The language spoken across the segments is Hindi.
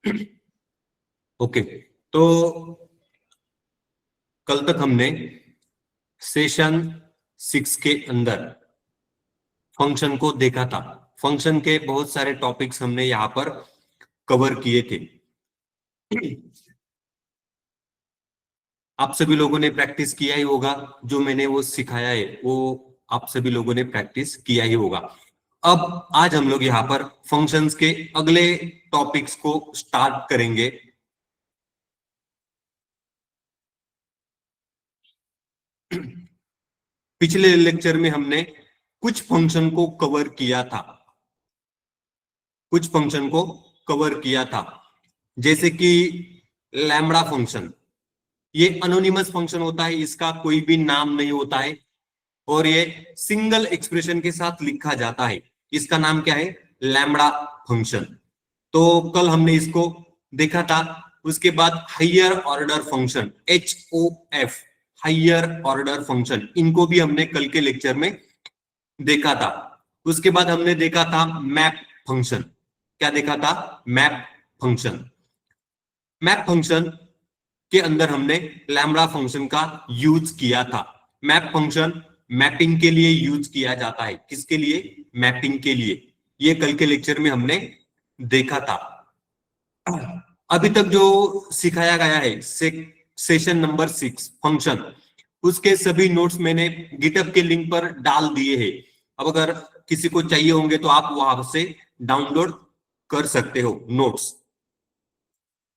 ओके, तो कल तक हमने सेशन 6 के अंदर फंक्शन को देखा था। फंक्शन के बहुत सारे टॉपिक्स हमने यहाँ पर कवर किए थे। आप सभी लोगों ने प्रैक्टिस किया ही होगा, जो मैंने वो सिखाया है वो आप सभी लोगों ने प्रैक्टिस किया ही होगा। अब आज हम लोग यहाँ पर फंक्शंस के अगले टॉपिक्स को स्टार्ट करेंगे। पिछले लेक्चर में हमने कुछ फंक्शन को कवर किया था, जैसे कि लैम्बडा फंक्शन। ये अनोनिमस फंक्शन होता है, इसका कोई भी नाम नहीं होता है और ये सिंगल एक्सप्रेशन के साथ लिखा जाता है। इसका नाम क्या है? Lambda function. तो कल हमने इसको देखा था। उसके बाद higher order function, HOF, higher order function, इनको भी हमने कल के लेक्चर में देखा था। उसके बाद हमने देखा था मैप फंक्शन। क्या देखा था? Map function. मैप फंक्शन के अंदर हमने लैम्बडा फंक्शन का यूज किया था। मैप फंक्शन मैपिंग के लिए यूज किया जाता है। किसके लिए? मैपिंग के लिए। ये कल के लेक्चर में हमने देखा था। अभी तक जो सिखाया गया है सेशन नंबर 6 फंक्शन, उसके सभी नोट्स मैंने गिटहब के लिंक पर डाल दिए हैं। अब अगर किसी को चाहिए होंगे तो आप वहां से डाउनलोड कर सकते हो नोट्स।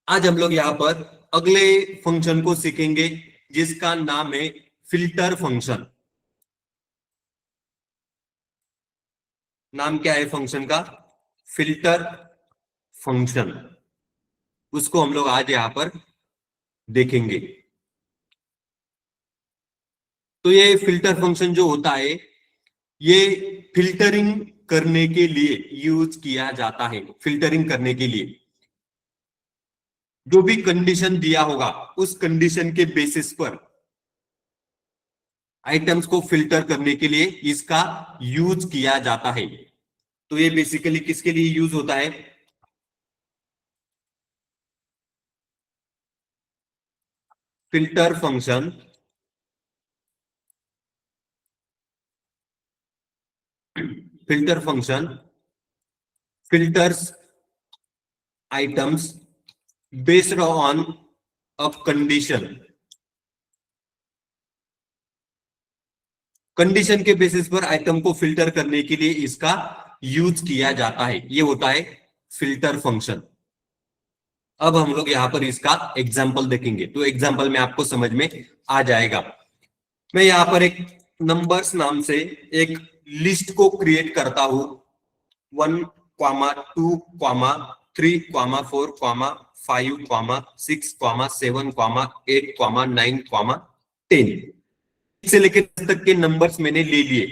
आज हम लोग यहाँ पर अगले फंक्शन को सीखेंगे जिसका नाम है फिल्टर फंक्शन। नाम क्या है फंक्शन का? Filter function. उसको हम लोग आज यहाँ पर देखेंगे। तो ये फिल्टर फंक्शन जो होता है, ये फिल्टरिंग करने के लिए यूज किया जाता है। फिल्टरिंग करने के लिए जो भी कंडीशन दिया होगा, उस कंडीशन के बेसिस पर आइटम्स को फिल्टर करने के लिए इसका यूज किया जाता है। तो ये बेसिकली किसके लिए यूज होता है? Filter function filters items based on a condition के बेसिस पर आइटम को फिल्टर करने के लिए इसका यूज किया जाता है। ये होता है फिल्टर फंक्शन। अब हम लोग यहाँ पर इसका एग्जाम्पल देखेंगे, तो एग्जाम्पल में आपको समझ में आ जाएगा। मैं यहाँ पर एक नंबर्स नाम से एक लिस्ट को क्रिएट करता हूं। 1, 2, 3, 4, 5, 6, 7, 8, 9, 10 से लेकर 10 तक के नंबर्स मैंने ले लिए।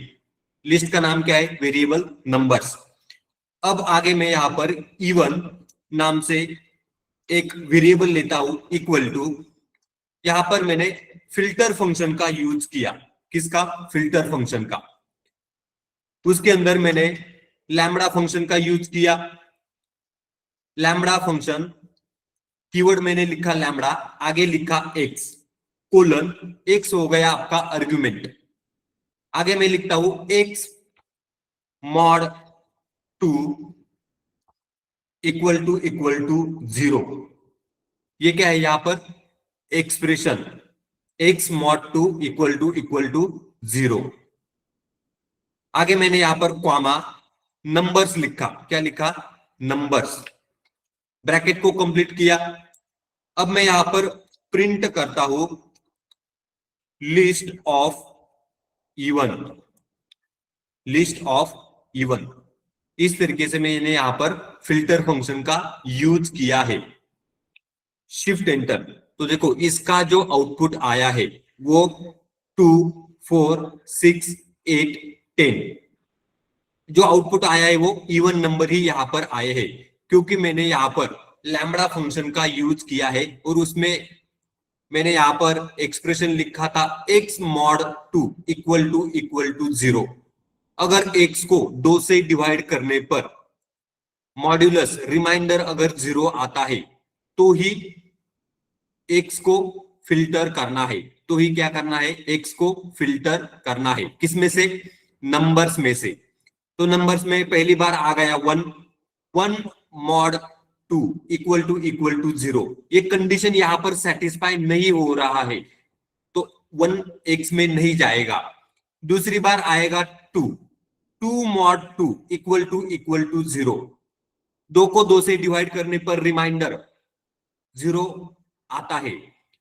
लिस्ट का नाम क्या है? Variable numbers. अब आगे मैं यहाँ पर इवन नाम से एक वेरिएबल लेता हूं, इक्वल टू। यहां पर मैंने फिल्टर फंक्शन का यूज किया। किसका? फिल्टर फंक्शन का। उसके अंदर मैंने लैम्बडा फंक्शन का यूज किया। लैम्बडा फंक्शन कीवर्ड मैंने लिखा लैम्बडा, आगे लिखा एक्स, कोलन, एक्स हो गया आपका आर्गुमेंट। आगे मैं लिखता हूं एक्स मॉड 2 इक्वल टू 0। ये क्या है यहां पर? Expression x mod 2 equal to 0। आगे मैंने यहां पर कॉमा नंबर्स लिखा। क्या लिखा? नंबर्स। ब्रैकेट को कंप्लीट किया। अब मैं यहां पर प्रिंट करता हूं लिस्ट ऑफ इवन। इस तरीके से मैंने यहां पर फिल्टर फंक्शन का यूज किया है। Shift enter. तो देखो इसका जो आउटपुट आया है वो 2, 4, 6, 8, 10। जो आउटपुट आया है वो इवन नंबर ही यहां पर आए हैं, क्योंकि मैंने यहां पर लैम्बडा फंक्शन का यूज किया है और उसमें मैंने यहां पर एक्सप्रेशन लिखा था x मॉड 2 इक्वल टू 0। अगर x को 2 से डिवाइड करने पर मॉड्यूलस रिमाइंडर अगर 0 आता है तो ही एक्स को फिल्टर करना है, तो ही क्या करना है, एक्स को फिल्टर करना है। किसमें से, नंबर्स में से। तो नंबर्स में पहली बार आ गया 1, 1 मॉड 2 इक्वल टू 0, ये कंडीशन यहां पर सेटिस्फाई नहीं हो रहा है तो 1 एक्स में नहीं जाएगा। दूसरी बार आएगा 2, 2 मॉड 2 इक्वल टू 0, 2 को 2 से डिवाइड करने पर रिमाइंडर 0 आता है,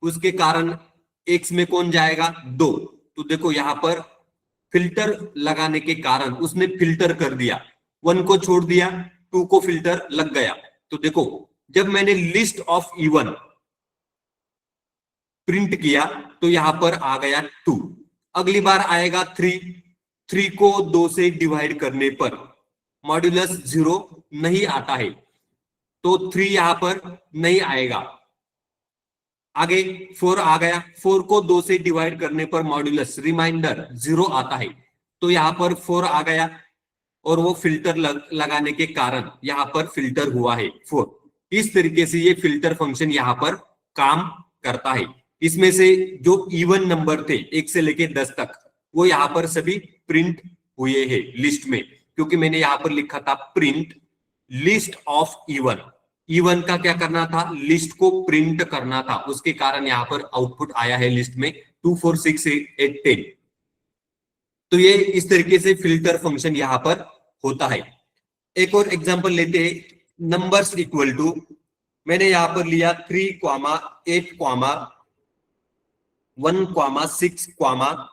उसके कारण एक्स में कौन जाएगा, 2। तो देखो यहां पर फिल्टर लगाने के कारण उसने फिल्टर कर दिया, 1 को छोड़ दिया, 2 को फिल्टर लग गया। तो देखो जब मैंने लिस्ट ऑफ इवन प्रिंट किया तो यहां पर आ गया 2। अगली बार आएगा 3, 3 को 2 से डिवाइड करने पर मॉड्यूलस 0 नहीं आता है तो 3 यहां पर नहीं आएगा। आगे 4 आ गया, 4 को 2 से डिवाइड करने पर मॉड्यूलस रिमाइंडर 0 आता है तो यहां पर 4 आ गया और वो फिल्टर लगाने के कारण यहां पर फिल्टर हुआ है 4। इस तरीके से ये फिल्टर फंक्शन यहां पर काम करता है। इसमें से जो इवन नंबर थे 1 से लेके 10 तक वो यहां पर सभी प्रिंट हुए हैं लिस्ट में, क्योंकि मैंने यहां पर लिखा था print list of even. Even का क्या करना था, लिस्ट को प्रिंट करना था, उसके कारण यहां पर आउटपुट आया है लिस्ट में 2 4 6 8 10। तो ये इस तरीके से फिल्टर फंक्शन यहां पर होता है। एक और एग्जांपल लेते हैं, नंबर्स इक्वल टू, मैंने यहां पर लिया 3, 8, 1, 6, 12,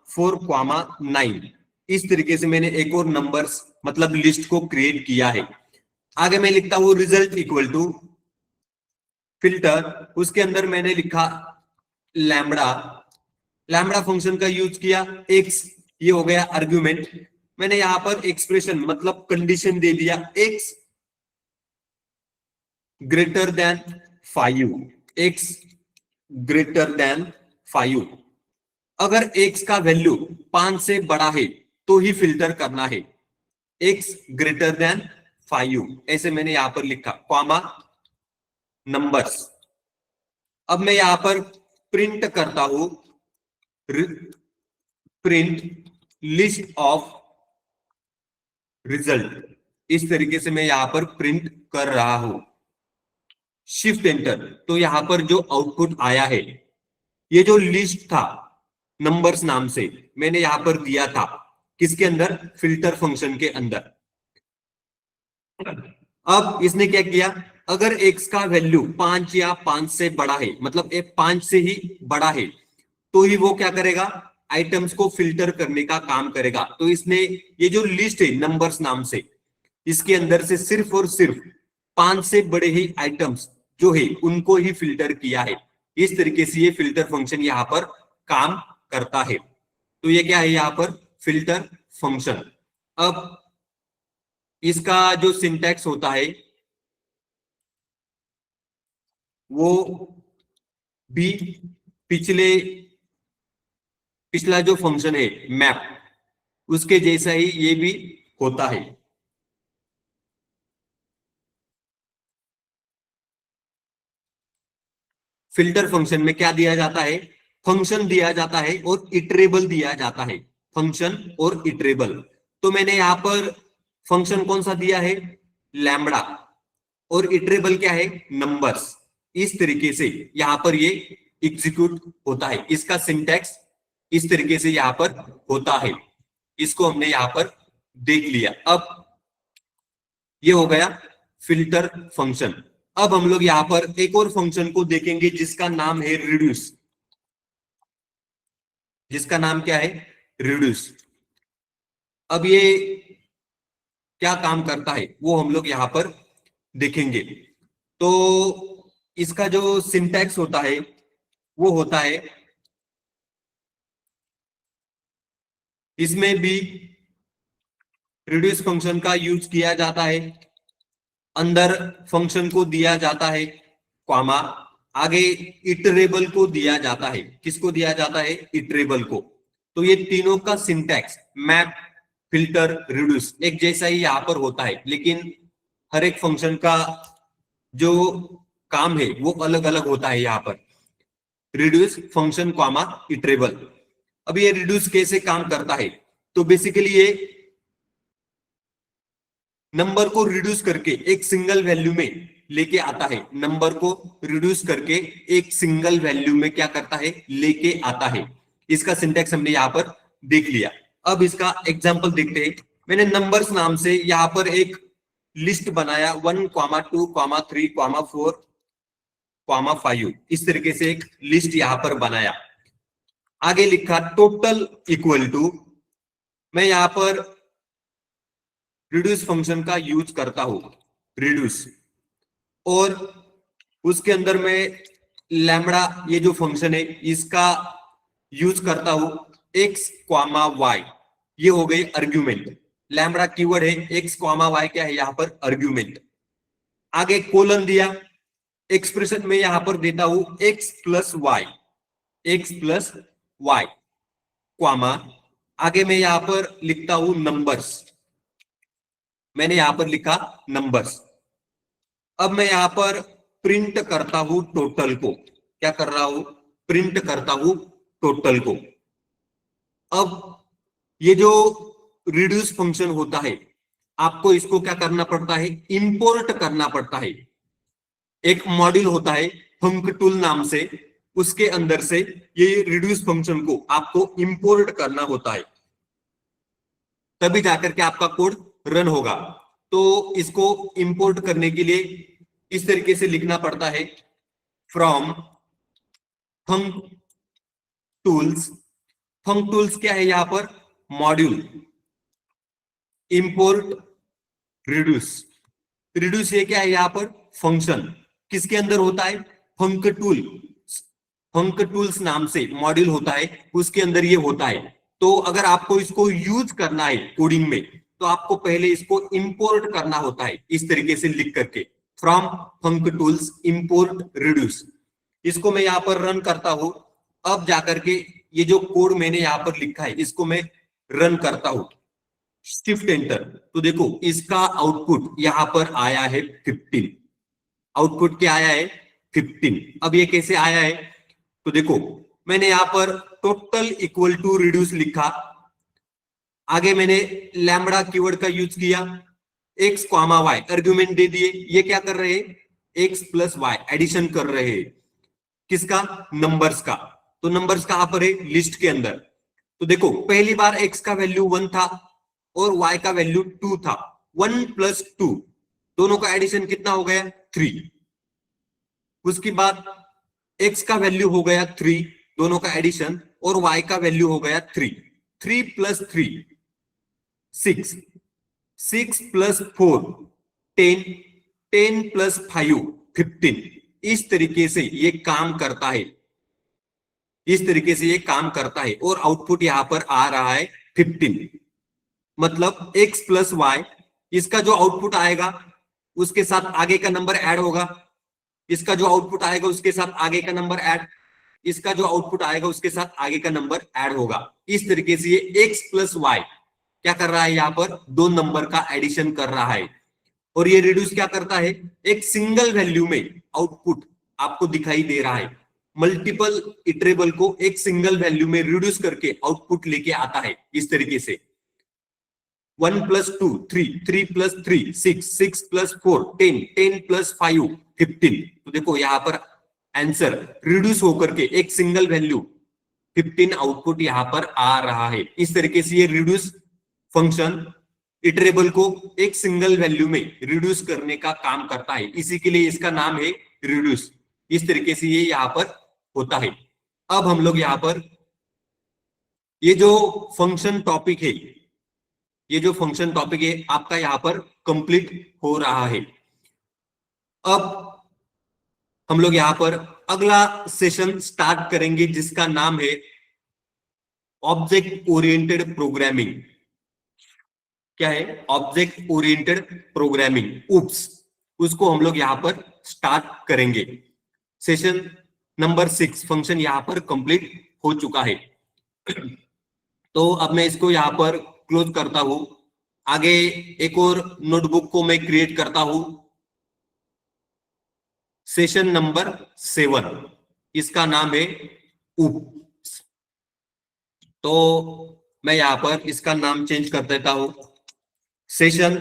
4, 9। इस तरीके से मैंने एक और नंबर्स मतलब लिस्ट को क्रिएट किया है। आगे मैं लिखता हूं रिजल्ट इक्वल टू फिल्टर, उसके अंदर मैंने लिखा लैम्बडा, लैम्बडा फंक्शन का यूज किया, एक्स ये हो गया आर्ग्यूमेंट। मैंने यहां पर एक्सप्रेशन मतलब कंडीशन दे दिया x greater than 5, x greater than 5। अगर एक्स का वैल्यू 5 से बड़ा है तो ही फिल्टर करना है, एक्स ग्रेटर देन 5, ऐसे मैंने यहां पर लिखा, कॉमा नंबर्स। अब मैं यहां पर प्रिंट करता हूं प्रिंट लिस्ट ऑफ रिजल्ट, इस तरीके से मैं यहां पर प्रिंट कर रहा हूं, शिफ्ट एंटर। तो यहां पर जो आउटपुट आया है, ये जो लिस्ट था नंबर्स नाम से मैंने यहां पर दिया था, किसके अंदर, फिल्टर फंक्शन के अंदर। अब इसने क्या किया, अगर एक्स का वैल्यू 5 या 5 से बड़ा है, मतलब 5 से ही बड़ा है, तो ही वो क्या करेगा, आइटम्स को फिल्टर करने का काम करेगा। तो इसने ये जो लिस्ट है नंबर्स नाम से, इसके अंदर से सिर्फ और सिर्फ 5 से बड़े ही आइटम्स जो है उनको ही फिल्टर किया है। इस तरीके से ये फिल्टर फंक्शन यहां पर काम करता है। तो ये क्या है, यहां पर फिल्टर फंक्शन। अब इसका जो सिंटैक्स होता है वो भी पिछला जो फंक्शन है मैप, उसके जैसा ही ये भी होता है। फिल्टर फंक्शन में क्या दिया जाता है, फंक्शन दिया जाता है और इटरेबल दिया जाता है, फंक्शन और इटरेबल। तो मैंने यहां पर फंक्शन कौन सा दिया है, लैम्बडा, और इटरेबल क्या है, नंबर्स। इस तरीके से यहां पर ये एग्जीक्यूट होता है, इसका सिंटैक्स इस तरीके से यहां पर होता है। इसको हमने यहां पर देख लिया। अब ये हो गया फिल्टर फंक्शन। अब हम लोग यहां पर एक और फंक्शन को देखेंगे जिसका नाम है रिड्यूस, जिसका नाम क्या है, रिड्यूस। अब ये क्या काम करता है वो हम लोग यहां पर देखेंगे। तो इसका जो सिंटैक्स होता है वो होता है, इसमें भी रिड्यूस फंक्शन का यूज किया जाता है, अंदर फंक्शन को दिया जाता है कॉमा, आगे इटरेबल को दिया जाता है, किसको दिया जाता है, इटरेबल को। तो ये तीनों का सिंटैक्स मैप फिल्टर, रिड्यूस एक जैसा ही यहाँ पर होता है, लेकिन हर एक फंक्शन का जो काम है वो अलग अलग होता है। यहाँ पर रिड्यूस फंक्शन कॉमा इटरेबल। अब ये रिड्यूस कैसे काम करता है, तो बेसिकली ये नंबर को रिड्यूस करके एक सिंगल वैल्यू में लेके आता है। नंबर को रिड्यूस करके एक सिंगल वैल्यू में क्या करता है, लेके आता है। इसका सिंटेक्स हमने यहाँ पर देख लिया। अब इसका एग्जांपल देखते हैं। मैंने नंबर्स नाम से यहाँ पर एक लिस्ट बनाया 1, 2, 3, 4, 5, इस तरीके से एक लिस्ट यहाँ पर बनाया। आगे लिखा टोटल इक्वल टू, मैं यहाँ पर रिड्यूस फंक्शन का यूज करता हूं, रिड्यूस, और उसके अंदर मैं लैम्बडा ये जो फंक्शन है इसका यूज करता हूं x, y, ये हो गई आर्ग्यूमेंट। लैम्बडा कीवर्ड है, x, y क्या है यहाँ पर आर्ग्यूमेंट। आगे कोलन दिया, एक्सप्रेशन में यहां पर देता हूं x प्लस वाई, क्वामा, आगे मैं यहां पर लिखता हूं नंबर्स। मैंने यहां पर लिखा नंबर्स। अब मैं यहां पर प्रिंट करता हूं टोटल को। क्या कर रहा हूं, प्रिंट करता हूं टोटल को। अब ये जो रिड्यूस फंक्शन होता है, आपको इसको क्या करना पड़ता है, इंपोर्ट करना पड़ता है। एक मॉड्यूल होता है फंक्टूल नाम से, उसके अंदर से ये रिड्यूस फंक्शन को आपको इंपोर्ट करना होता है, तभी जाकर के आपका कोड रन होगा। तो इसको इंपोर्ट करने के लिए इस तरीके से लिखना पड़ता है, फ्रॉम फंक्टूल्स। फंक्टूल्स क्या है यहाँ पर, मॉड्यूल, इंपोर्ट रिड्यूस। रिड्यूस ये क्या है यहाँ पर, फंक्शन, किसके अंदर होता है, फंक्टूल, फंक्टूल्स नाम से मॉड्यूल होता है, उसके अंदर ये होता है। तो अगर आपको इसको यूज करना है कोडिंग में, तो आपको पहले इसको इंपोर्ट करना होता है, इस तरीके से लिख करके, फ्रॉम फंक्टूल्स इंपोर्ट रिड्यूस। इसको मैं यहाँ पर रन करता हूं। अब जाकर के ये जो कोड मैंने यहाँ पर लिखा है इसको मैं रन करता हूं, शिफ्ट एंटर, तो देखो इसका आउटपुट यहां पर आया है 15। आउटपुट क्या आया है, 15। अब ये कैसे आया है, तो देखो मैंने यहां पर टोटल इक्वल टू रिड्यूस लिखा, आगे मैंने लैम्बडा कीवर्ड का यूज किया, x, y आर्गुमेंट दे दिए। ये क्या कर रहे हैं, x प्लस y एडिशन कर रहे हैं, किसका, नंबर्स का। तो नंबर्स कहां पर है, लिस्ट के अंदर। तो देखो पहली बार x का वैल्यू 1 था और y का वैल्यू 2 था। 1 प्लस 2 दोनों का एडिशन कितना हो गया, 3। उसके बाद x का वैल्यू हो गया 3, दोनों का एडिशन, और y का वैल्यू हो गया 3। 3 प्लस 3 6, 6 प्लस 4 10, 10 प्लस 5 15। इस तरीके से ये काम करता है, इस तरीके से ये काम करता है, और आउटपुट यहां पर आ रहा है 15। मतलब x प्लस वाई, इसका जो आउटपुट आएगा उसके साथ आगे का नंबर ऐड होगा, इसका जो आउटपुट आएगा उसके साथ आगे का नंबर ऐड, इसका जो आउटपुट आएगा उसके साथ आगे का नंबर ऐड होगा। इस तरीके से ये x प्लस वाई क्या कर रहा है, यहाँ पर दो नंबर का एडिशन कर रहा है। और ये रिड्यूस क्या करता है, एक सिंगल वैल्यू में आउटपुट आपको दिखाई दे रहा है, मल्टीपल इटरेबल को एक सिंगल वैल्यू में रिड्यूस करके आउटपुट लेके आता है। इस तरीके से 1 प्लस 2 3, 3 प्लस 3 6, 6 प्लस 4 10, 10 प्लस 5 15। तो देखो यहाँ पर आंसर रिड्यूस होकर के एक सिंगल वैल्यू 15 आउटपुट यहाँ पर आ रहा है। इस तरीके से ये रिड्यूस फंक्शन इटरेबल को एक सिंगल वैल्यू में रिड्यूस करने का काम करता है, इसी के लिए इसका नाम है रिड्यूस। इस तरीके से ये यहाँ पर होता है। अब हम लोग यहाँ पर ये जो फंक्शन टॉपिक है, ये जो फंक्शन टॉपिक है आपका यहाँ पर कंप्लीट हो रहा है। अब हम लोग यहाँ पर अगला सेशन स्टार्ट करेंगे जिसका नाम है ऑब्जेक्ट ओरिएंटेड प्रोग्रामिंग। क्या है, ऑब्जेक्ट ओरिएंटेड प्रोग्रामिंग, उप्स, उसको हम लोग यहाँ पर स्टार्ट करेंगे। सेशन नंबर 6 फंक्शन यहाँ पर कंप्लीट हो चुका है। तो अब मैं इसको यहाँ पर क्लोज करता हूं। आगे एक और नोटबुक को मैं क्रिएट करता हूं, सेशन नंबर 7, इसका नाम है उप्स। तो मैं यहां पर इसका नाम चेंज कर देता हूं, सेशन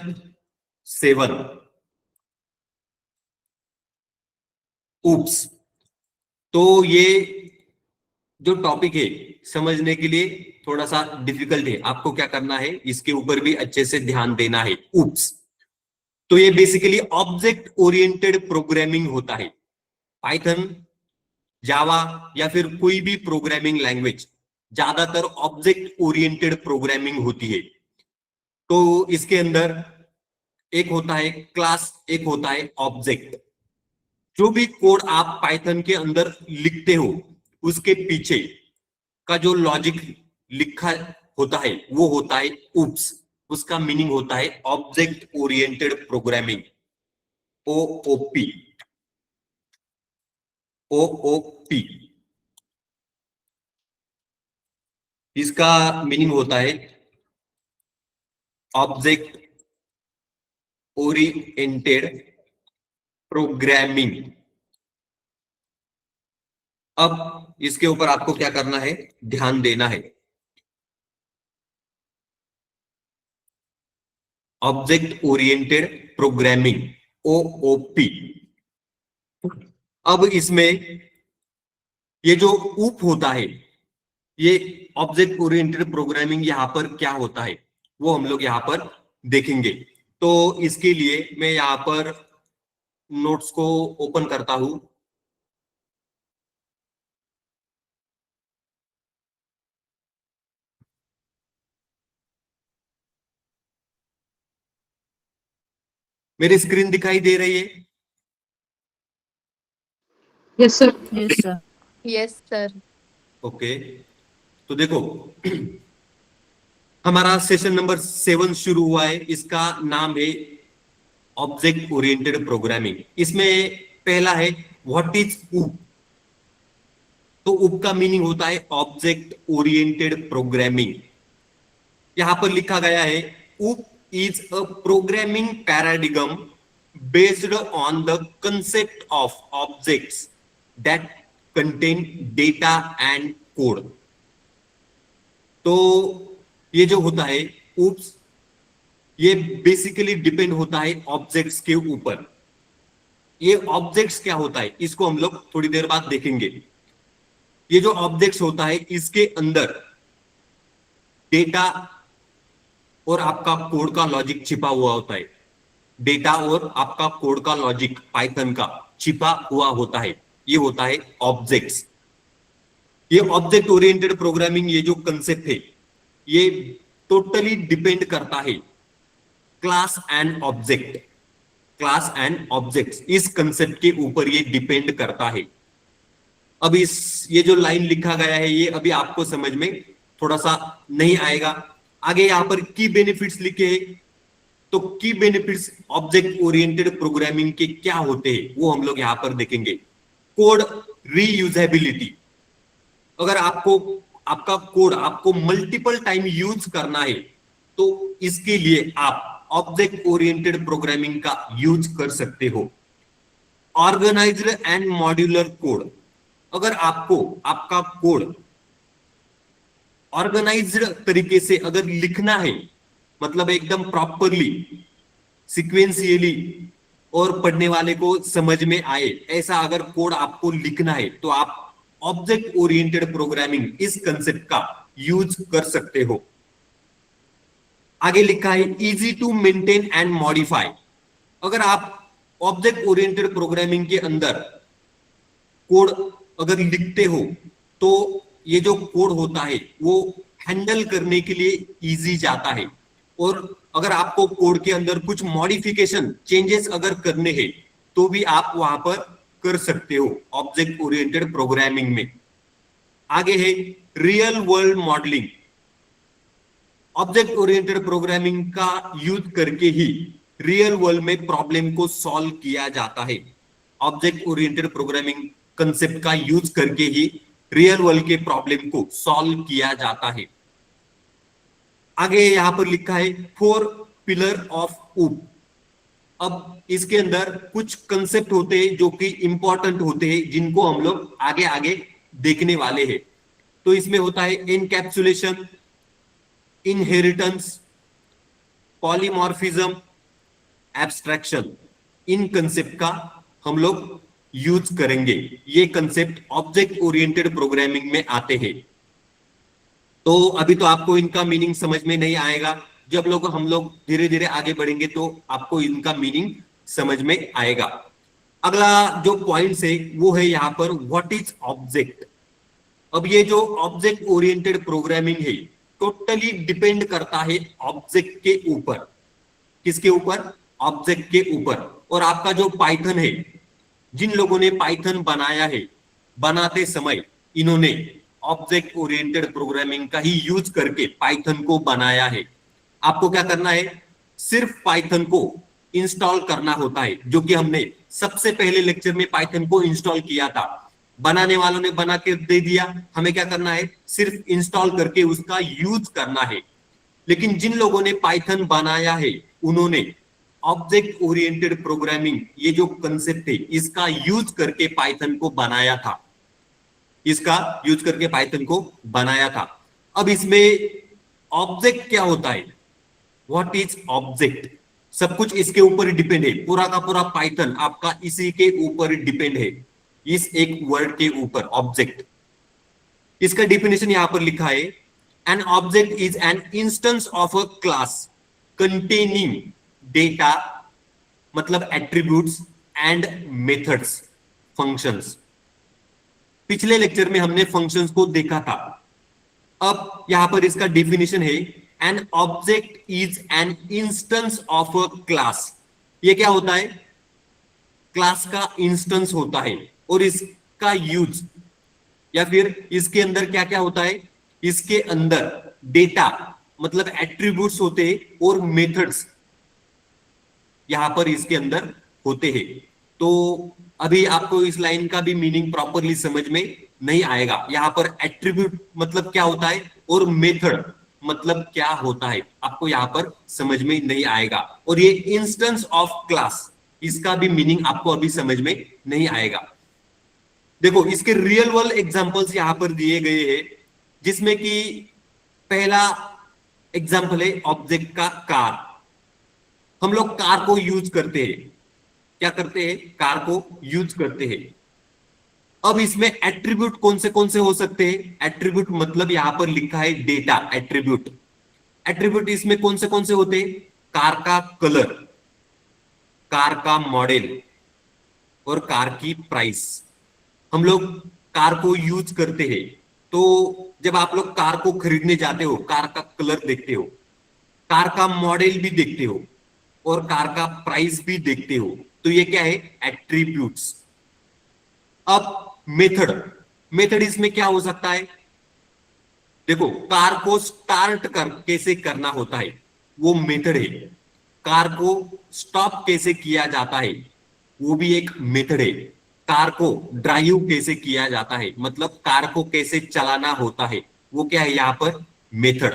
7 उप्स। तो ये जो टॉपिक है समझने के लिए थोड़ा सा डिफिकल्ट है, आपको क्या करना है, इसके ऊपर भी अच्छे से ध्यान देना है। उप्स, तो ये बेसिकली ऑब्जेक्ट ओरिएंटेड प्रोग्रामिंग होता है। पाइथन, जावा या फिर कोई भी प्रोग्रामिंग लैंग्वेज ज्यादातर ऑब्जेक्ट ओरिएंटेड प्रोग्रामिंग होती है। तो इसके अंदर एक होता है क्लास, एक होता है ऑब्जेक्ट। जो भी कोड आप पाइथन के अंदर लिखते हो उसके पीछे का जो लॉजिक लिखा होता है वो होता है उप्स। उसका मीनिंग होता है object oriented programming, OOP, OOP. इसका मीनिंग होता है ऑब्जेक्ट ओरिएंटेड प्रोग्रामिंग। अब इसके ऊपर आपको क्या करना है, ध्यान देना है। Object oriented programming, OOP. अब इसमें ये जो उप होता है, ये ऑब्जेक्ट ओरिएंटेड प्रोग्रामिंग यहां पर क्या होता है वो हम लोग यहां पर देखेंगे। तो इसके लिए मैं यहां पर नोट्स को ओपन करता हूं। मेरी स्क्रीन दिखाई दे रही है? Yes sir. Yes sir. Yes sir. Okay, तो देखो हमारा सेशन नंबर 7 शुरू हुआ है, इसका नाम है ऑब्जेक्ट ओरिएंटेड प्रोग्रामिंग। इसमें पहला है व्हाट इज उप। तो उप का मीनिंग होता है ऑब्जेक्ट ओरिएंटेड प्रोग्रामिंग। यहां पर लिखा गया है उप is a programming paradigm based on the concept of objects that contain data and code. तो ये जो होता है उप्स, ये बेसिकली डिपेंड होता है ऑब्जेक्ट्स के ऊपर। ये ऑब्जेक्ट्स क्या होता है इसको हम लोग थोड़ी देर बाद देखेंगे। ये जो ऑब्जेक्ट्स होता है इसके अंदर डेटा और आपका कोड का लॉजिक छिपा हुआ होता है। डेटा और आपका कोड का लॉजिक पाइथन का छिपा हुआ होता है, ये होता है ऑब्जेक्ट्स। ये ऑब्जेक्ट ओरिएंटेड प्रोग्रामिंग, ये जो कंसेप्ट है ये टोटली डिपेंड करता है class and object. Class and objects, इस कंसेप्ट के ऊपर ये डिपेंड करता है। अब ये जो लाइन लिखा गया है ये अभी आपको समझ में थोड़ा सा नहीं आएगा। आगे यहां पर की बेनिफिट्स लिखे हैं, तो key benefits object oriented programming के क्या होते हैं वो हम लोग यहां पर देखेंगे। कोड रीयूजेबिलिटी, अगर आपको आपका कोड आपको मल्टीपल टाइम यूज करना है तो इसके लिए आप ऑब्जेक्ट ओरिएंटेड प्रोग्रामिंग का यूज कर सकते हो। ऑर्गेनाइज्ड एंड मॉड्यूलर कोड, अगर आपको आपका कोड ऑर्गेनाइज्ड तरीके से अगर लिखना है, मतलब एकदम प्रॉपरली सिक्वेंशियली और पढ़ने वाले को समझ में आए, ऐसा अगर कोड आपको लिखना है तो आप ऑब्जेक्ट ओरिएंटेड प्रोग्रामिंग इस कंसेप्ट का यूज कर सकते हो। आगे लिखा है easy to maintain and modify, अगर आप ऑब्जेक्ट ओरिएंटेड प्रोग्रामिंग के अंदर कोड अगर लिखते हो तो ये जो कोड होता है वो हैंडल करने के लिए इजी जाता है। और अगर आपको कोड के अंदर कुछ मॉडिफिकेशन चेंजेस अगर करने हैं तो भी आप वहां पर कर सकते हो ऑब्जेक्ट ओरिएंटेड प्रोग्रामिंग में। आगे है real world modelling, object oriented programming का यूज करके ही रियल वर्ल्ड में प्रॉब्लम को सॉल्व किया जाता है। ऑब्जेक्ट ओरिएंटेड प्रोग्रामिंग कंसेप्ट का यूज करके ही रियल वर्ल्ड के प्रॉब्लम को सॉल्व किया जाता है। आगे यहां पर लिखा है 4 पिलर ऑफ ऊप। अब इसके अंदर कुछ कंसेप्ट होते हैं जो कि इंपॉर्टेंट होते हैं, जिनको हम लोग आगे आगे देखने वाले हैं। तो इसमें होता है इनकैप्सुलेशन, इनहेरिटेंस, पॉलीमॉर्फिज्म, एब्स्ट्रैक्शन। इन कंसेप्ट का हम लोग यूज करेंगे। ये कंसेप्ट ऑब्जेक्ट ओरिएंटेड प्रोग्रामिंग में आते हैं। तो अभी तो आपको इनका मीनिंग समझ में नहीं आएगा, जब हम लोग धीरे धीरे आगे बढ़ेंगे तो आपको इनका मीनिंग समझ में आएगा। अगला जो पॉइंट है वो है यहाँ पर व्हाट इज ऑब्जेक्ट। अब ये जो ऑब्जेक्ट ओरिएंटेड प्रोग्रामिंग है टोटली डिपेंड करता है ऑब्जेक्ट के ऊपर। किसके ऊपर? ऑब्जेक्ट के ऊपर। और आपका जो पाइथन है, जिन लोगों ने पाइथन बनाया है, बनाते समय इन्होंने ऑब्जेक्ट ओरिएंटेड प्रोग्रामिंग का ही यूज करके पाइथन को बनाया है। आपको क्या करना है? सिर्फ पाइथन को इंस्टॉल करना होता है, जो कि हमने सबसे पहले लेक्चर में पाइथन को इंस्टॉल किया था। बनाने वालों ने बना के दे दिया, हमें क्या करना है? सिर्फ इंस्टॉल करके उसका यूज करना है। लेकिन जिन लोगों ने पाइथन बनाया है उन्होंने ऑब्जेक्ट ओरिएंटेड प्रोग्रामिंग, ये जो कंसेप्ट है, इसका यूज करके पाइथन को बनाया था। इसका यूज करके पाइथन को बनाया था। अब इसमें ऑब्जेक्ट क्या होता है? What is object? सब कुछ इसके ऊपर डिपेंड है। पूरा का पूरा पाइथन आपका इसी के ऊपर डिपेंड है, इस एक वर्ड के ऊपर, ऑब्जेक्ट। इसका डेफिनेशन यहां पर लिखा है, an object is an instance of a class containing data, मतलब एट्रीब्यूट्स एंड मेथड्स, फंक्शंस। पिछले लेक्चर में हमने फंक्शंस को देखा था। अब यहां पर इसका डेफिनेशन है, an object is an instance of a class. ये क्या होता है? क्लास का इंस्टेंस होता है। और इसका यूज, या फिर इसके अंदर क्या क्या होता है? इसके अंदर डेटा, मतलब एट्रीब्यूट्स होते हैं, और मेथड्स यहां पर इसके अंदर होते हैं। तो अभी आपको इस लाइन का भी मीनिंग प्रॉपरली समझ में नहीं आएगा। यहां पर एट्रीब्यूट मतलब क्या होता है और मेथड मतलब क्या होता है, आपको यहां पर समझ में नहीं आएगा। और ये इंस्टेंस ऑफ क्लास, इसका भी मीनिंग आपको अभी समझ में नहीं आएगा। देखो, इसके रियल वर्ल्ड एग्जांपल्स यहां पर दिए गए हैं, जिसमें कि पहला एग्जांपल है ऑब्जेक्ट का कार। हम लोग कार को यूज करते हैं। क्या करते हैं? कार को यूज करते हैं। अब इसमें एट्रीब्यूट कौन से हो सकते हैं? एट्रीब्यूट मतलब यहां पर लिखा है डेटा एट्रीब्यूट। एट्रीब्यूट इसमें कौन से होते हैं? कार का कलर, कार का मॉडल, और कार की प्राइस। हम लोग कार को यूज करते हैं। तो जब आप लोग कार को खरीदने जाते हो, कार का कलर देखते हो, कार का मॉडल भी देखते हो, और कार का प्राइस भी देखते हो। तो ये क्या है? एट्रीब्यूट्स। अब मेथड, मेथड इसमें क्या हो सकता है? देखो, कार को स्टार्ट कैसे करना होता है, वो मेथड है। कार को स्टॉप कैसे किया जाता है, वो भी एक मेथड है। कार को ड्राइव कैसे किया जाता है, मतलब कार को कैसे चलाना होता है, वो क्या है यहां पर? मेथड।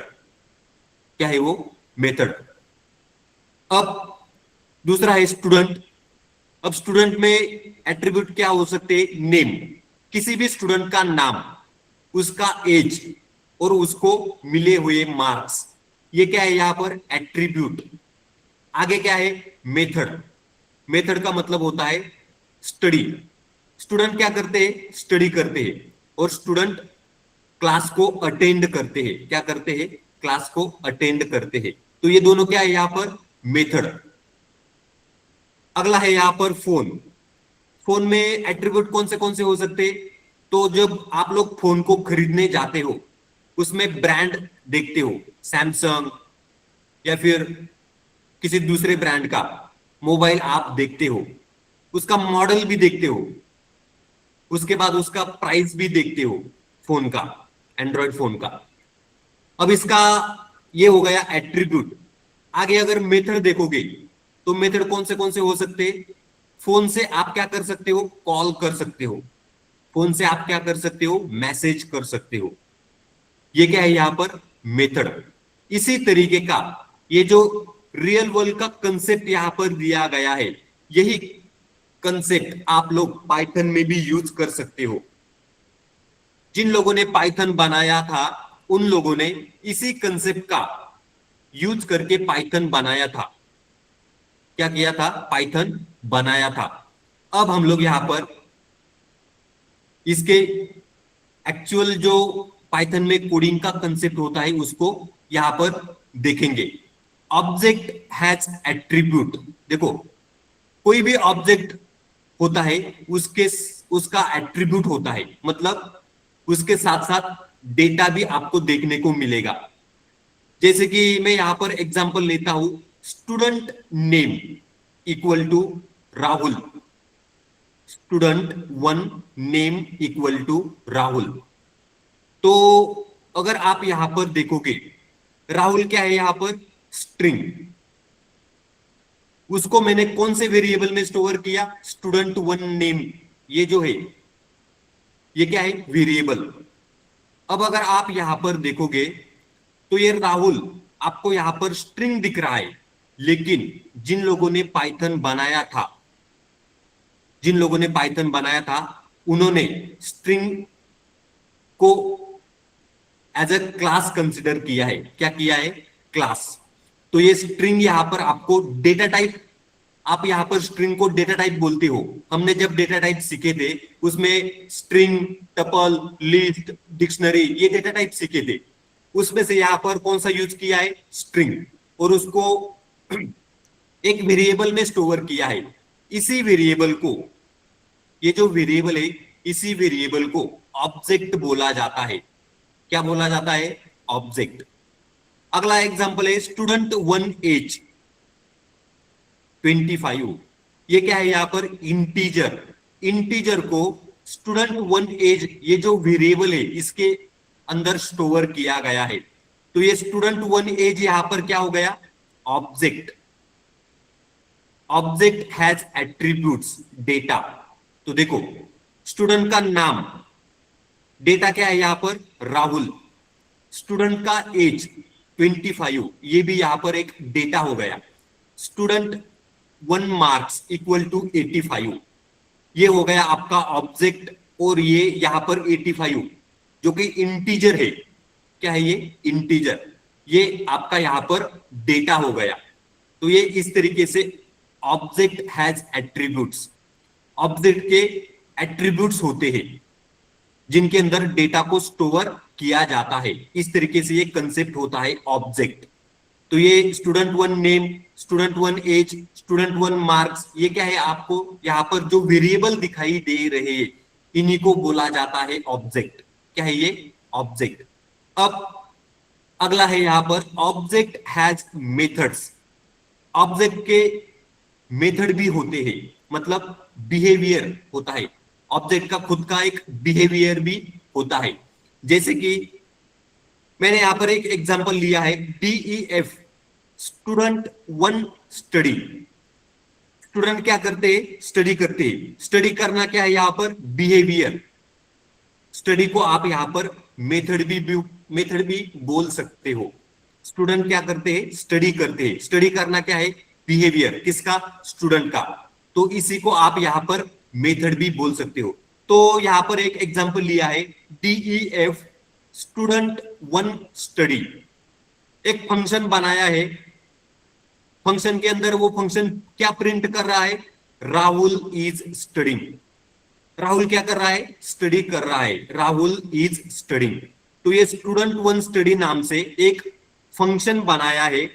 क्या है वो? मेथड। अब दूसरा है स्टूडेंट। अब स्टूडेंट में एट्रीब्यूट क्या हो सकते हैं? नेम, किसी भी स्टूडेंट का नाम, उसका एज, और उसको मिले हुए मार्क्स, ये क्या है यहां पर? एट्रीब्यूट। आगे क्या है? मेथड। मेथड का मतलब होता है स्टडी। स्टूडेंट क्या करते हैं? स्टडी करते हैं। और स्टूडेंट क्लास को अटेंड करते हैं। क्या करते हैं? क्लास को अटेंड करते हैं। तो ये दोनों क्या है यहां पर? मेथड। अगला है यहां पर फोन। फोन में एट्रीब्यूट कौन से हो सकते हैं? तो जब आप लोग फोन को खरीदने जाते हो, उसमें ब्रांड देखते हो, सैमसंग या फिर किसी दूसरे ब्रांड का मोबाइल आप देखते हो, उसका मॉडल भी देखते हो, उसके बाद उसका प्राइस भी देखते हो फोन का, एंड्रॉइड फोन का। अब इसका ये हो गया एट्रीब्यूट। आगे अगर मेथड देखोगे तो मेथड कौन से हो सकते हैं? फोन से आप क्या कर सकते हो? कॉल कर सकते हो। फोन से आप क्या कर सकते हो? मैसेज कर सकते हो। ये क्या है यहां पर? मेथड। इसी तरीके का ये जो रियल वर्ल्ड का कंसेप्ट यहां पर दिया गया है, यही कंसेप्ट आप लोग पाइथन में भी यूज कर सकते हो। जिन लोगों ने पाइथन बनाया था उन लोगों ने इसी कंसेप्ट का यूज करके पाइथन बनाया था। क्या किया था? पाइथन बनाया था। अब हम लोग यहां पर इसके एक्चुअल जो पाइथन में कोडिंग का कंसेप्ट होता है उसको यहां पर देखेंगे। Object has attribute. देखो, कोई भी ऑब्जेक्ट होता है उसके उसका एट्रीब्यूट होता है, मतलब उसके साथ साथ डेटा भी आपको देखने को मिलेगा। जैसे कि मैं यहां पर एग्जांपल लेता हूं, student name equal to Rahul, student one name equal to Rahul. तो अगर आप यहां पर देखोगे, राहुल क्या है यहां पर? स्ट्रिंग। उसको मैंने कौन से वेरिएबल में स्टोर किया? Student one name. ये जो है ये क्या है? वेरिएबल। अब अगर आप यहां पर देखोगे तो ये राहुल आपको यहां पर स्ट्रिंग दिख रहा है, लेकिन जिन लोगों ने पाइथन बनाया था उन्होंने स्ट्रिंग को एज अ क्लास कंसिडर किया है। क्या किया है? क्लास। तो ये स्ट्रिंग यहां पर आपको डेटा टाइप, आप यहां पर स्ट्रिंग को डेटा टाइप बोलते हो। हमने जब डेटा टाइप सीखे थे उसमें स्ट्रिंग, टपल, लिस्ट, डिक्शनरी, ये डेटा टाइप सीखे थे। उसमें से यहां पर कौन सा यूज किया है? स्ट्रिंग। और उसको एक वेरिएबल में स्टोर किया है। इसी वेरिएबल को, ये जो वेरिएबल है, इसी वेरिएबल को ऑब्जेक्ट बोला जाता है। क्या बोला जाता है? ऑब्जेक्ट। अगला एग्जांपल है स्टूडेंट वन एज 25। ये क्या है यहां पर? इंटीजर। इंटीजर को स्टूडेंट वन एज, ये जो वेरिएबल है इसके अंदर स्टोर किया गया है। तो ये स्टूडेंट वन एज यहां पर क्या हो गया? Object. Object has attributes, data. तो देखो, स्टूडेंट का नाम, डेटा क्या है यहां पर? राहुल। स्टूडेंट का एज 25, ये भी यहां पर एक डेटा हो गया। Student one marks equal to 85, ये हो गया आपका ऑब्जेक्ट। और ये यहां पर 85 जो कि इंटीजर है, क्या है ये? इंटीजर। ये आपका यहां पर डेटा हो गया। तो ये इस तरीके से ऑब्जेक्ट हैज एट्रीब्यूट्स, ऑब्जेक्ट के एट्रीब्यूट्स होते हैं जिनके अंदर डेटा को स्टोर किया जाता है। इस तरीके से ये कंसेप्ट होता है ऑब्जेक्ट। तो ये student one name, student one age, student one marks, ये क्या है? आपको यहाँ पर जो वेरिएबल दिखाई दे रहे हैं इन्हीं को बोला जाता है ऑब्जेक्ट। क्या है ये? ऑब्जेक्ट। अब अगला है यहां पर ऑब्जेक्ट हैज मेथड्स। ऑब्जेक्ट के मेथड भी होते हैं, मतलब बिहेवियर होता है। ऑब्जेक्ट का खुद का एक बिहेवियर भी होता है। जैसे कि मैंने यहां पर एक एग्जांपल लिया है, DEF, student one study. Student क्या करते हैं? स्टडी करते हैं। स्टडी करना क्या है यहां पर? बिहेवियर। स्टडी को आप यहां पर मेथड भी बोल सकते हो। स्टूडेंट क्या करते हैं? स्टडी करते हैं। स्टडी करना क्या है? बिहेवियर। किसका? स्टूडेंट का। तो इसी को आप यहां पर मेथड भी बोल सकते हो। तो यहां पर एक एग्जांपल लिया है, DEF, स्टूडेंट वन स्टडी। एक फंक्शन बनाया है, फंक्शन के अंदर वो फंक्शन क्या प्रिंट कर रहा है? Rahul is studying. राहुल क्या कर रहा है? स्टडी कर रहा है। Rahul is studying. तो ये स्टूडेंट वन स्टडी नाम से एक फंक्शन बनाया है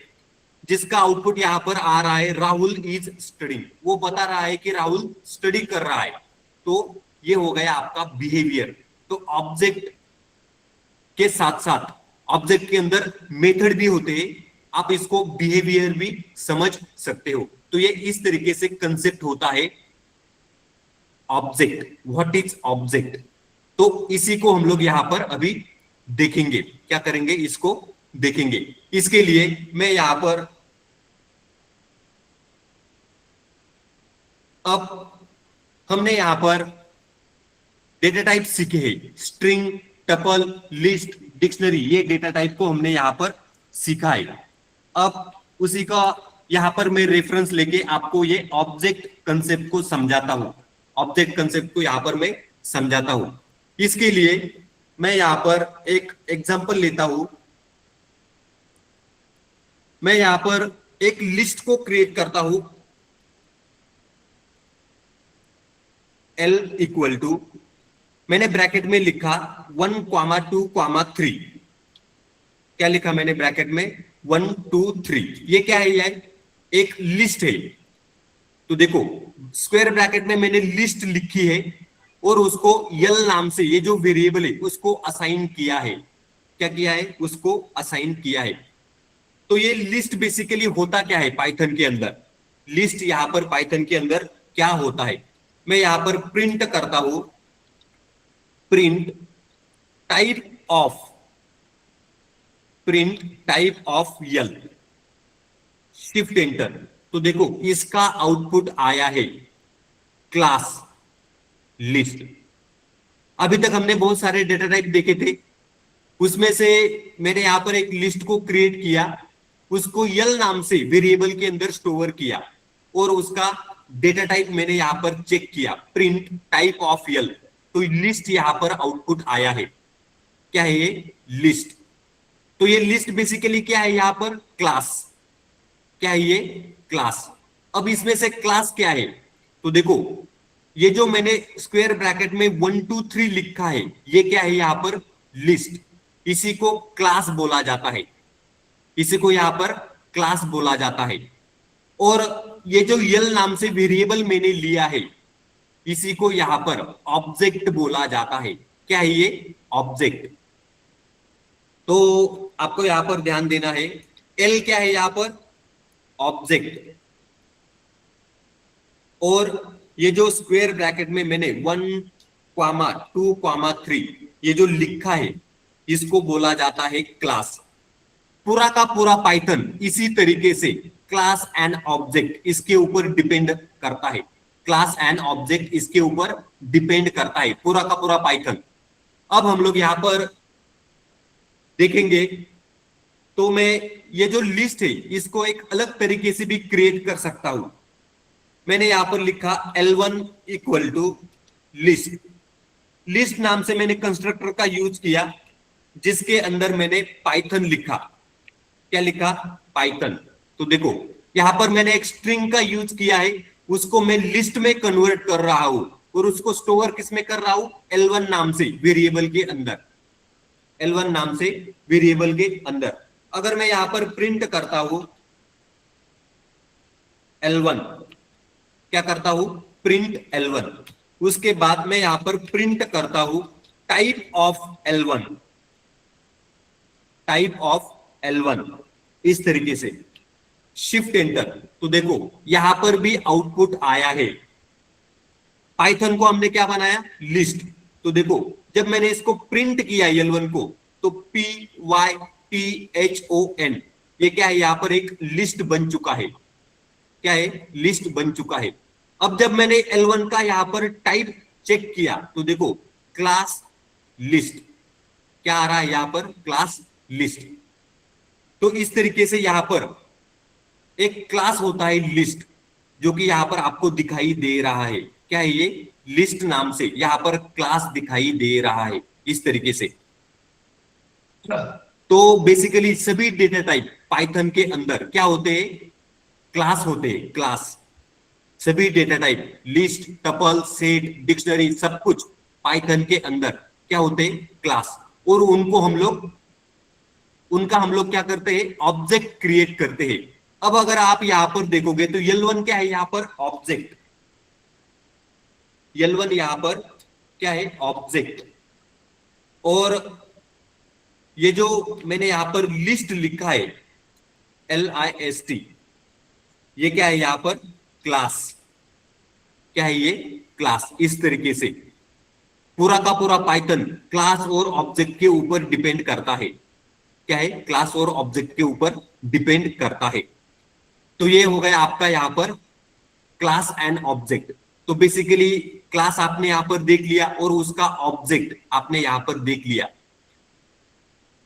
जिसका आउटपुट यहां पर आ रहा है, राहुल इज स्टडिंग। वो बता रहा है कि राहुल स्टडी कर रहा है। तो ये हो गया आपका बिहेवियर। तो ऑब्जेक्ट के साथ साथ ऑब्जेक्ट के अंदर मेथड भी होते हैं, आप इसको बिहेवियर भी समझ सकते हो। तो ये इस तरीके से कंसेप्ट होता है ऑब्जेक्ट। What is object? तो इसी को हम लोग यहां पर अभी देखेंगे। क्या करेंगे? इसको देखेंगे। इसके लिए मैं यहां पर अब हमने यहां पर डेटा टाइप सीखे हैं, स्ट्रिंग, टपल, लिस्ट, डिक्शनरी। ये डेटा टाइप को हमने यहां पर सीखा है। अब उसी का यहां पर मैं रेफरेंस लेके आपको ये ऑब्जेक्ट कंसेप्ट को समझाता हूं। ऑब्जेक्ट कंसेप्ट को यहां पर मैं समझाता हूं। इसके लिए मैं यहां पर एक एग्जांपल लेता हूं। मैं यहां पर एक लिस्ट को क्रिएट करता हूं। L इक्वल टू, मैंने ब्रैकेट में लिखा 1,2,3। क्या लिखा मैंने ब्रैकेट में? 1 2 3। ये क्या है? ये एक लिस्ट है। तो देखो, स्क्वायर ब्रैकेट में मैंने लिस्ट लिखी है और उसको यल नाम से, ये जो वेरिएबल है उसको असाइन किया है। क्या किया है? उसको असाइन किया है। तो ये लिस्ट बेसिकली होता क्या है पाइथन के अंदर? लिस्ट यहां पर पाइथन के अंदर क्या होता है? मैं यहां पर प्रिंट करता हूं, print type of, print type of L, shift enter. तो देखो, इसका आउटपुट आया है क्लास लिस्ट। अभी तक हमने बहुत सारे डेटा टाइप देखे थे, उसमें से मैंने यहां पर एक लिस्ट को क्रिएट किया, उसको यल नाम से वेरिएबल के अंदर स्टोर किया और उसका डेटा टाइप मैंने यहां पर चेक किया, प्रिंट टाइप ऑफ यल। तो लिस्ट यहां पर आउटपुट आया है। क्या है ये? लिस्ट। तो ये लिस्ट बेसिकली क्या है? यहां पर क्लास। क्या है ये? क्लास। अब इसमें से क्लास क्या है? तो देखो, ये जो मैंने स्क्वायर ब्रैकेट में 1 2 3 लिखा है, ये क्या है? यहां पर लिस्ट। इसी को क्लास बोला जाता है। इसी को यहां पर क्लास बोला जाता है। और ये जो यल नाम से वेरिएबल मैंने लिया है, इसी को यहां पर ऑब्जेक्ट बोला जाता है। क्या है ये? ऑब्जेक्ट। तो आपको यहां पर ध्यान देना है, एल क्या है? यहां पर ऑब्जेक्ट। और ये जो स्क्वायर ब्रैकेट में मैंने 1,2,3 ये जो लिखा है, इसको बोला जाता है क्लास। पूरा का पूरा पाइथन इसी तरीके से क्लास एंड ऑब्जेक्ट इसके ऊपर डिपेंड करता है। क्लास एंड ऑब्जेक्ट इसके ऊपर डिपेंड करता है, पूरा का पूरा पाइथन। अब हम लोग यहां पर देखेंगे, तो मैं ये जो लिस्ट है इसको एक अलग तरीके से भी क्रिएट कर सकता हूं। मैंने यहां पर लिखा L1 equal to list. List नाम से मैंने कंस्ट्रक्टर का यूज किया, जिसके अंदर मैंने पाइथन लिखा। क्या लिखा? पाइथन। तो देखो, यहां पर मैंने एक स्ट्रिंग का यूज किया है, उसको मैं लिस्ट में कन्वर्ट कर रहा हूं और उसको स्टोर किस में कर रहा हूं? L1 नाम से वेरिएबल के अंदर। L1 नाम से वेरिएबल के अंदर। अगर मैं यहां पर प्रिंट करता हूं L1, क्या करता हूं? Print L1। उसके बाद मैं यहां पर प्रिंट करता हूं type of L1, type of L1, इस तरीके से शिफ्ट एंटर। तो देखो, यहां पर भी आउटपुट आया है। पाइथन को हमने क्या बनाया? लिस्ट। तो देखो, जब मैंने इसको प्रिंट किया L1 को, तो PYTHON, ये क्या है? यहां पर एक लिस्ट बन चुका है। क्या है? लिस्ट बन चुका है। अब जब मैंने L1 का यहां पर टाइप चेक किया, तो देखो, क्लास लिस्ट। क्या आ रहा है यहां पर? Class list. तो इस तरीके से यहां पर एक क्लास होता है लिस्ट, जो कि यहां पर आपको दिखाई दे रहा है। क्या है ये? लिस्ट नाम से यहां पर क्लास दिखाई दे रहा है, इस तरीके से। तो बेसिकली सभी डेटा टाइप पाइथन के अंदर क्या होते हैं? क्लास होते हैं, क्लास। सभी data type, list, tuple, set, dictionary, सब कुछ पाइथन के अंदर क्या होते हैं? क्लास। और उनका हम लोग क्या करते हैं? ऑब्जेक्ट क्रिएट करते हैं। अब अगर आप यहां पर देखोगे, तो L1 क्या है? यहां पर ऑब्जेक्ट। L1 यहां पर क्या है? ऑब्जेक्ट। और ये जो मैंने यहां पर लिस्ट लिखा है, LIST, ये क्या है? यहां पर क्लास। क्या है ये? क्लास। इस तरीके से पूरा का पूरा पाइथन क्लास और ऑब्जेक्ट के ऊपर डिपेंड करता है। क्या है? क्लास और ऑब्जेक्ट के ऊपर डिपेंड करता है। तो ये हो गया आपका यहां पर क्लास एंड ऑब्जेक्ट। तो बेसिकली क्लास आपने यहां पर देख लिया और उसका ऑब्जेक्ट आपने यहां पर देख लिया।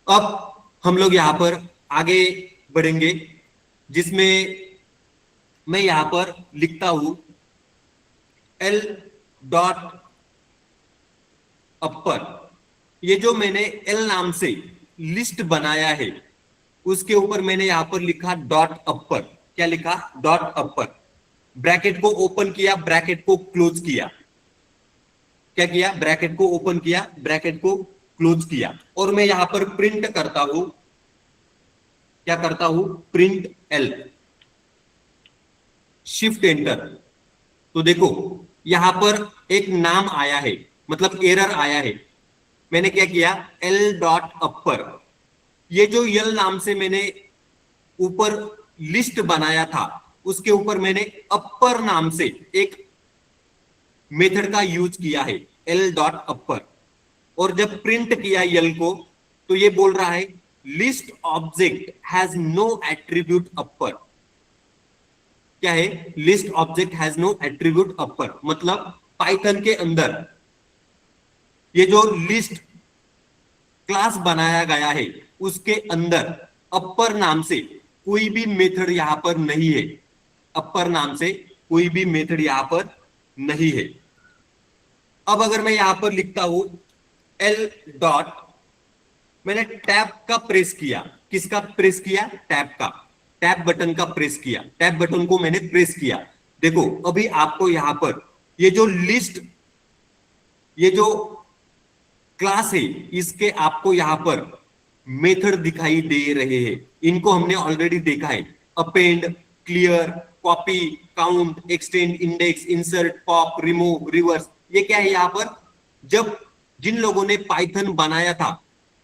अब हम लोग यहां पर आगे बढ़ेंगे, जिसमें मैं यहां पर लिखता हूं एल डॉट अपर। ये जो मैंने एल नाम से लिस्ट बनाया है उसके ऊपर मैंने यहां पर लिखा डॉट अपर। क्या लिखा? डॉट अपर। ब्रैकेट को ओपन किया, ब्रैकेट को क्लोज किया। क्या किया? ब्रैकेट को ओपन किया, ब्रैकेट को क्लोज किया, और मैं यहां पर प्रिंट करता हूं। क्या करता हूं? Print L, shift enter. तो देखो यहां पर एक नाम आया है, मतलब एरर आया है। मैंने क्या किया? एल डॉट अपर, ये जो यल नाम से मैंने ऊपर लिस्ट बनाया था उसके ऊपर मैंने अपर नाम से एक मेथड का यूज किया है, एल डॉट अपर। और जब प्रिंट किया यल को तो ये बोल रहा है list object has no attribute upper. क्या है? List object has no attribute upper, मतलब पाइथन के अंदर ये जो लिस्ट क्लास बनाया गया है उसके अंदर अपर नाम से कोई भी मेथड यहां पर नहीं है। अपर नाम से कोई भी मेथड यहां पर नहीं है। अब अगर मैं यहां पर लिखता हूं एल डॉट, मैंने टैब का प्रेस किया। किसका प्रेस किया? टैब का। टैब बटन का प्रेस किया, टैब बटन को मैंने प्रेस किया। देखो अभी आपको यहां पर ये जो लिस्ट, ये जो क्लास है, इसके आपको यहां पर मेथड दिखाई दे रहे हैं। इनको हमने ऑलरेडी देखा है, append, clear, copy, count, extend, index, insert, pop, remove, reverse. ये क्या है? यहां पर जब जिन लोगों ने पाइथन बनाया था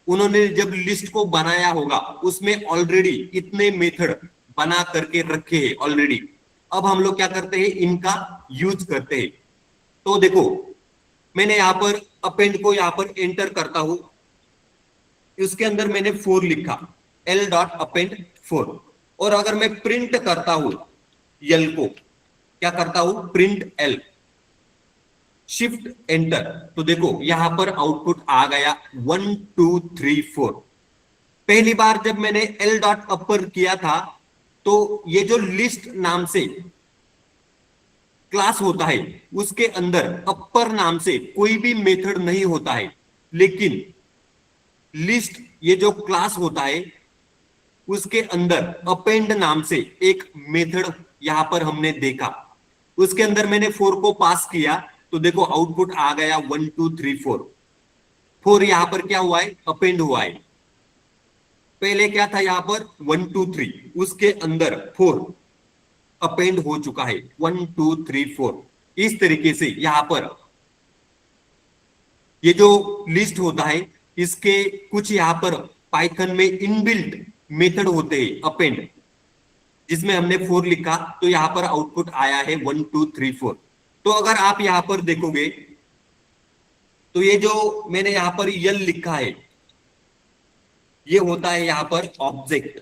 उन्होंने जब लिस्ट को बनाया होगा उसमें ऑलरेडी इतने मेथड बना करके रखे हैं ऑलरेडी। अब हम लोग क्या करते हैं? इनका यूज करते हैं। तो देखो मैंने यहां पर अपेंड को यहां पर एंटर करता हूं, उसके अंदर मैंने 4 लिखा, एल डॉट अपेंड 4। और अगर मैं प्रिंट करता हूं एल को, क्या करता हूं? Print L, shift enter. तो देखो यहां पर आउटपुट आ गया 1 2 3 4। पहली बार जब मैंने एल डॉट अपर किया था तो ये जो लिस्ट नाम से क्लास होता है उसके अंदर अपर नाम से कोई भी मेथड नहीं होता है, लेकिन लिस्ट ये जो क्लास होता है उसके अंदर अपेंड नाम से एक मेथड यहां पर हमने देखा। उसके अंदर मैंने 4 को पास किया तो देखो आउटपुट आ गया 1 2 3 4। 4 यहां पर क्या हुआ है? अपेंड हुआ है। पहले क्या था यहां पर? 1 2 3, उसके अंदर 4 अपेंड हो चुका है, 1 2 3 4। इस तरीके से यहां पर ये जो लिस्ट होता है इसके कुछ यहां पर पाइथन में इनबिल्ट मेथड होते हैं अपेंड, जिसमें हमने 4 लिखा तो यहां पर आउटपुट आया है 1 2 3 4। तो अगर आप यहां पर देखोगे तो ये जो मैंने यहां पर यल लिखा है ये होता है यहां पर ऑब्जेक्ट,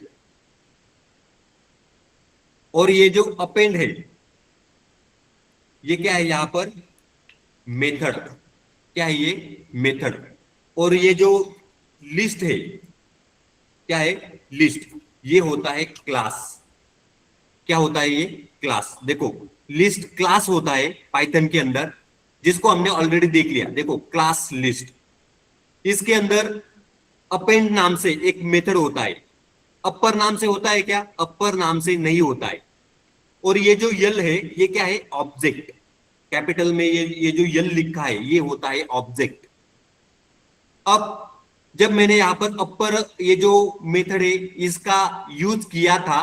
और ये जो अपेंड है ये क्या है? यहां पर मेथड। क्या है ये? मेथड। और ये जो लिस्ट है क्या है? लिस्ट। ये होता है क्लास। क्या होता है ये? क्लास। देखो लिस्ट क्लास होता है पाइथन के अंदर, जिसको हमने ऑलरेडी देख लिया। देखो क्लास लिस्ट, इसके अंदर अपेंड नाम से एक मेथड होता है। अपर नाम से होता है क्या? अपर नाम से नहीं होता है। और ये जो यल है ये क्या है? ऑब्जेक्ट। कैपिटल में ये जो यल लिखा है ये होता है ऑब्जेक्ट। अब जब मैंने यहां पर अपर ये जो मेथड है इसका यूज किया था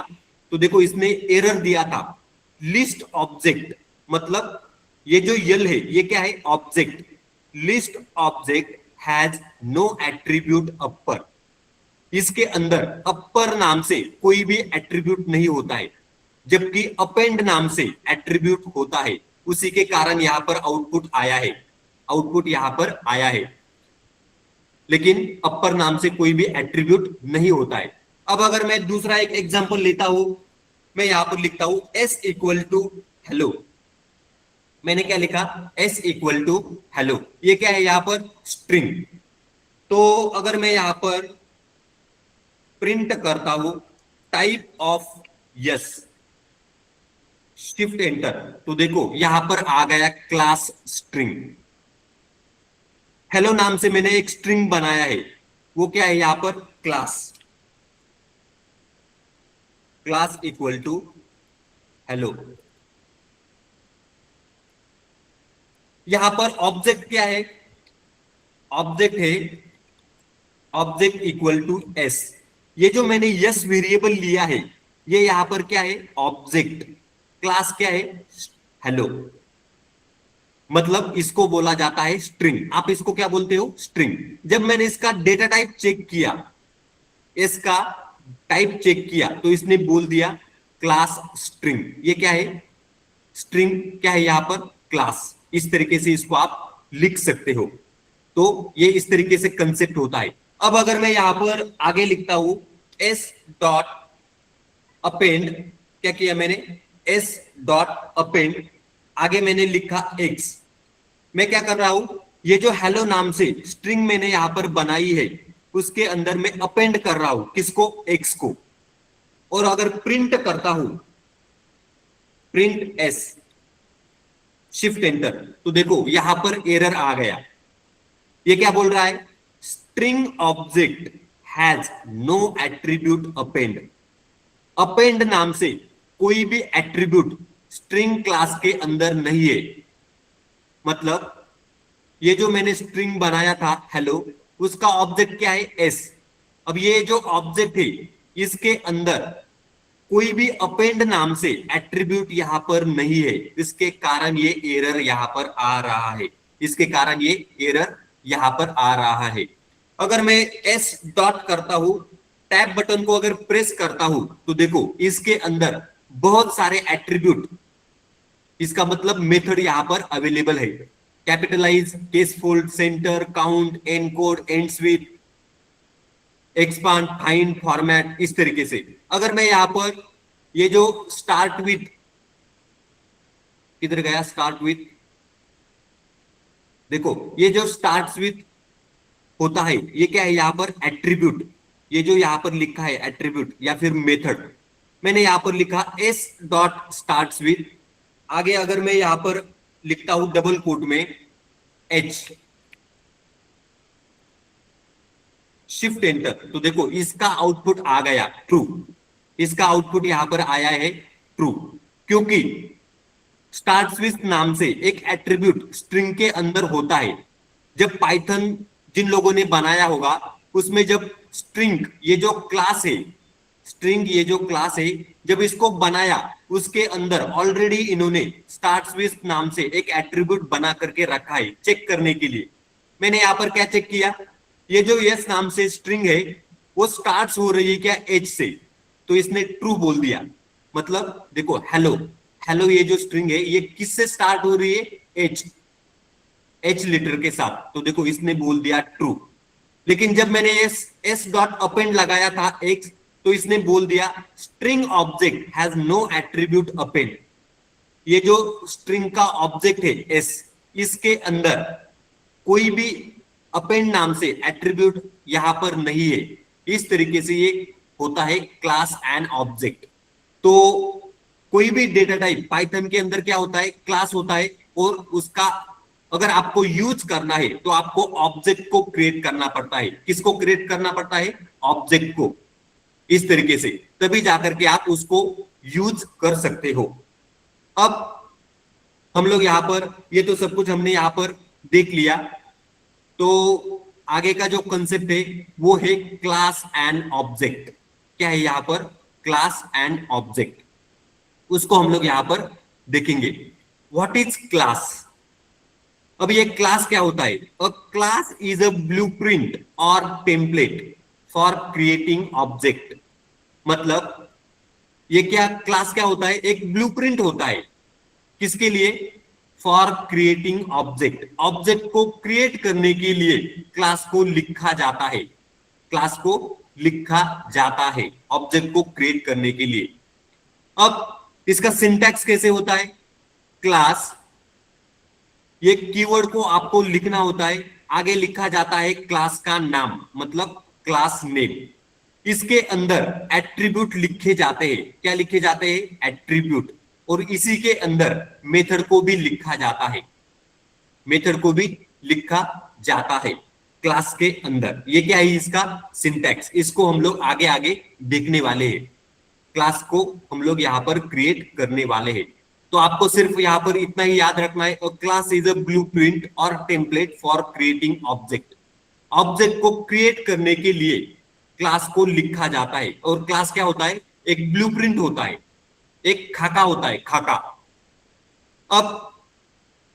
तो देखो इसने एरर दिया था, लिस्ट ऑब्जेक्ट। मतलब ये जो यल है ये क्या है? Object. List object has no attribute upper. इसके अंदर अपर नाम से कोई भी एट्रीब्यूट नहीं होता है, जबकि अपेंड नाम से एट्रीब्यूट होता है। उसी के कारण यहां पर आउटपुट आया है, आउटपुट यहां पर आया है, लेकिन अपर नाम से कोई भी एट्रीब्यूट नहीं होता है। अब अगर मैं दूसरा एक एग्जांपल लेता हूं, मैं यहां पर लिखता हूं एस इक्वल टू हेलो। मैंने क्या लिखा? S equal to hello. ये क्या है? यहां पर स्ट्रिंग। तो अगर मैं यहां पर प्रिंट करता हूं type of yes, shift enter, तो देखो यहां पर आ गया क्लास स्ट्रिंग। हेलो नाम से मैंने एक स्ट्रिंग बनाया है, वो क्या है यहां पर class, class equal to hello. यहां पर ऑब्जेक्ट क्या है, ऑब्जेक्ट है ऑब्जेक्ट इक्वल टू एस। ये जो मैंने यस वेरिएबल लिया है, ये यहां पर क्या है ऑब्जेक्ट, क्लास क्या है हेलो, मतलब इसको बोला जाता है स्ट्रिंग। आप इसको क्या बोलते हो स्ट्रिंग। जब मैंने इसका डेटा टाइप चेक किया, इसका टाइप चेक किया, तो इसने बोल दिया क्लास स्ट्रिंग। ये क्या है स्ट्रिंग, क्या है यहां पर क्लास। इस तरीके से इसको आप लिख सकते हो। तो ये इस तरीके से कंसेप्ट होता है। अब अगर मैं यहां पर आगे लिखता हूं एस डॉट अपेंड, क्या किया मैंने एस डॉट अपेंड, आगे मैंने लिखा एक्स। मैं क्या कर रहा हूं, ये जो हेलो नाम से स्ट्रिंग मैंने यहां पर बनाई है, उसके अंदर मैं अपेंड कर रहा हूं किसको एक्स को। और अगर प्रिंट करता हूं प्रिंट एस, शिफ्ट एंटर, तो देखो यहां पर एरर आ गया। ये क्या बोल रहा है string object has no attribute append. Append नाम से कोई भी एट्रीब्यूट स्ट्रिंग क्लास के अंदर नहीं है। मतलब ये जो मैंने स्ट्रिंग बनाया था हेलो, उसका ऑब्जेक्ट क्या है एस। अब ये जो ऑब्जेक्ट है, इसके अंदर कोई भी अपेंड नाम से एट्रीब्यूट यहां पर नहीं है, इसके कारण ये एरर यहां पर आ रहा है। इसके कारण ये एरर यहां पर आ रहा है। अगर मैं एस डॉट करता हूं, टैब बटन को अगर प्रेस करता हूं, तो देखो इसके अंदर बहुत सारे एट्रीब्यूट, इसका मतलब मेथड यहां पर अवेलेबल है। Capitalize, case fold, centre, count, encode, ends with, expand, find, format, इस तरीके से। अगर मैं यहां पर ये जो स्टार्ट विथ, किधर गया स्टार्ट विथ, देखो ये जो स्टार्ट विथ होता है, ये क्या है यहां पर एट्रीब्यूट। ये जो यहां पर लिखा है एट्रीब्यूट या फिर मेथड, मैंने यहां पर लिखा एस डॉट स्टार्ट विथ, आगे अगर मैं यहां पर लिखता हूं डबल कोट में एच, शिफ्ट एंटर, तो देखो इसका आउटपुट आ गया ट्रू। इसका आउटपुट यहां पर आया है ट्रू, क्योंकि स्टार्ट विथ नाम से एक एट्रीब्यूट स्ट्रिंग के अंदर होता है। जब पाइथन जिन लोगों ने बनाया होगा, उसमें जब स्ट्रिंग ये जो क्लास है, स्ट्रिंग ये जो क्लास है, जब इसको बनाया, उसके अंदर ऑलरेडी इन्होंने स्टार्ट विथ नाम से एक एट्रीब्यूट बना करके रखा है चेक करने के लिए। मैंने यहां पर क्या चेक किया, ये जो यस नाम से स्ट्रिंग है, वो स्टार्ट हो रही है क्या एच से, तो इसने ट्रू बोल दिया। मतलब देखो हेलो, हेलो ये जो स्ट्रिंग है, ये किससे स्टार्ट हो रही है एच, एच लेटर के साथ, तो देखो इसने बोल दिया ट्रू। लेकिन जब मैंने एस एस डॉट अपेंड लगाया था एक्स, तो इसने बोल दिया string object has no attribute append. ये जो स्ट्रिंग का ऑब्जेक्ट है एस, इसके अंदर कोई भी अपेंड नाम से एट्रीब्यूट यहां पर नहीं है। इस तरीके से ये होता है क्लास एंड ऑब्जेक्ट। तो कोई भी डेटा टाइप पाइथन के अंदर क्या होता है क्लास होता है, और उसका अगर आपको यूज करना है तो आपको ऑब्जेक्ट को क्रिएट करना पड़ता है। किसको क्रिएट करना पड़ता है ऑब्जेक्ट को, इस तरीके से, तभी जाकर के आप उसको यूज कर सकते हो। अब हम लोग यहां पर ये तो सब कुछ हमने यहां पर देख लिया। तो आगे का जो कंसेप्ट है वो है क्लास एंड ऑब्जेक्ट। क्या है यहां पर क्लास एंड ऑब्जेक्ट, उसको हम लोग यहां पर देखेंगे। What is class. अब ये क्लास क्या होता है, अ क्लास इज अ ब्लूप्रिंट और टेम्पलेट फॉर क्रिएटिंग ऑब्जेक्ट। मतलब ये क्या क्लास क्या होता है, एक ब्लूप्रिंट होता है किसके लिए, फॉर क्रिएटिंग ऑब्जेक्ट। ऑब्जेक्ट को क्रिएट करने के लिए क्लास को लिखा जाता है, क्लास को लिखा जाता है ऑब्जेक्ट को क्रिएट करने के लिए। अब इसका सिंटैक्स कैसे होता है, क्लास, ये कीवर्ड को आपको लिखना होता है, आगे लिखा जाता है क्लास का नाम, मतलब क्लास नेम। इसके अंदर एट्रीब्यूट लिखे जाते हैं। क्या लिखे जाते हैं? एट्रीब्यूट। और इसी के अंदर मेथड को भी लिखा जाता है, मेथड को भी लिखा जाता है क्लास के अंदर। ये क्या है? इसका सिंटैक्स। इसको हम लोग आगे आगे देखने वाले हैं। क्लास को हम लोग यहाँ पर क्रिएट करने वाले हैं। तो आपको सिर्फ यहाँ पर इतना ही याद रखना है। और क्लास इज अ ब्लूप्रिंट और template for creating object. Object को क्रिएट करने के लिए क्लास को लिखा जाता है। और क्लास क्या होता है? एक ब्लूप्रिंट होता है, एक खाका होता है, खाका। अब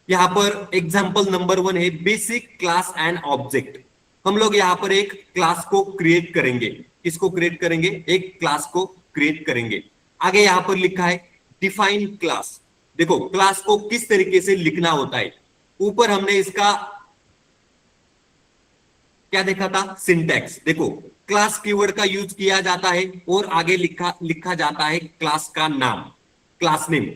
यहां पर एग्जांपल नंबर 1 है बेसिक क्लास एंड ऑब्जेक्ट। हम लोग यहां पर एक क्लास को क्रिएट करेंगे। किसको क्रिएट करेंगे? एक क्लास को क्रिएट करेंगे। आगे यहां पर लिखा है डिफाइन क्लास। देखो क्लास को किस तरीके से लिखना होता है। ऊपर हमने इसका क्या देखा था? सिंटैक्स। देखो क्लास कीवर्ड का यूज किया जाता है और आगे लिखा जाता है क्लास का नाम, क्लास नेम।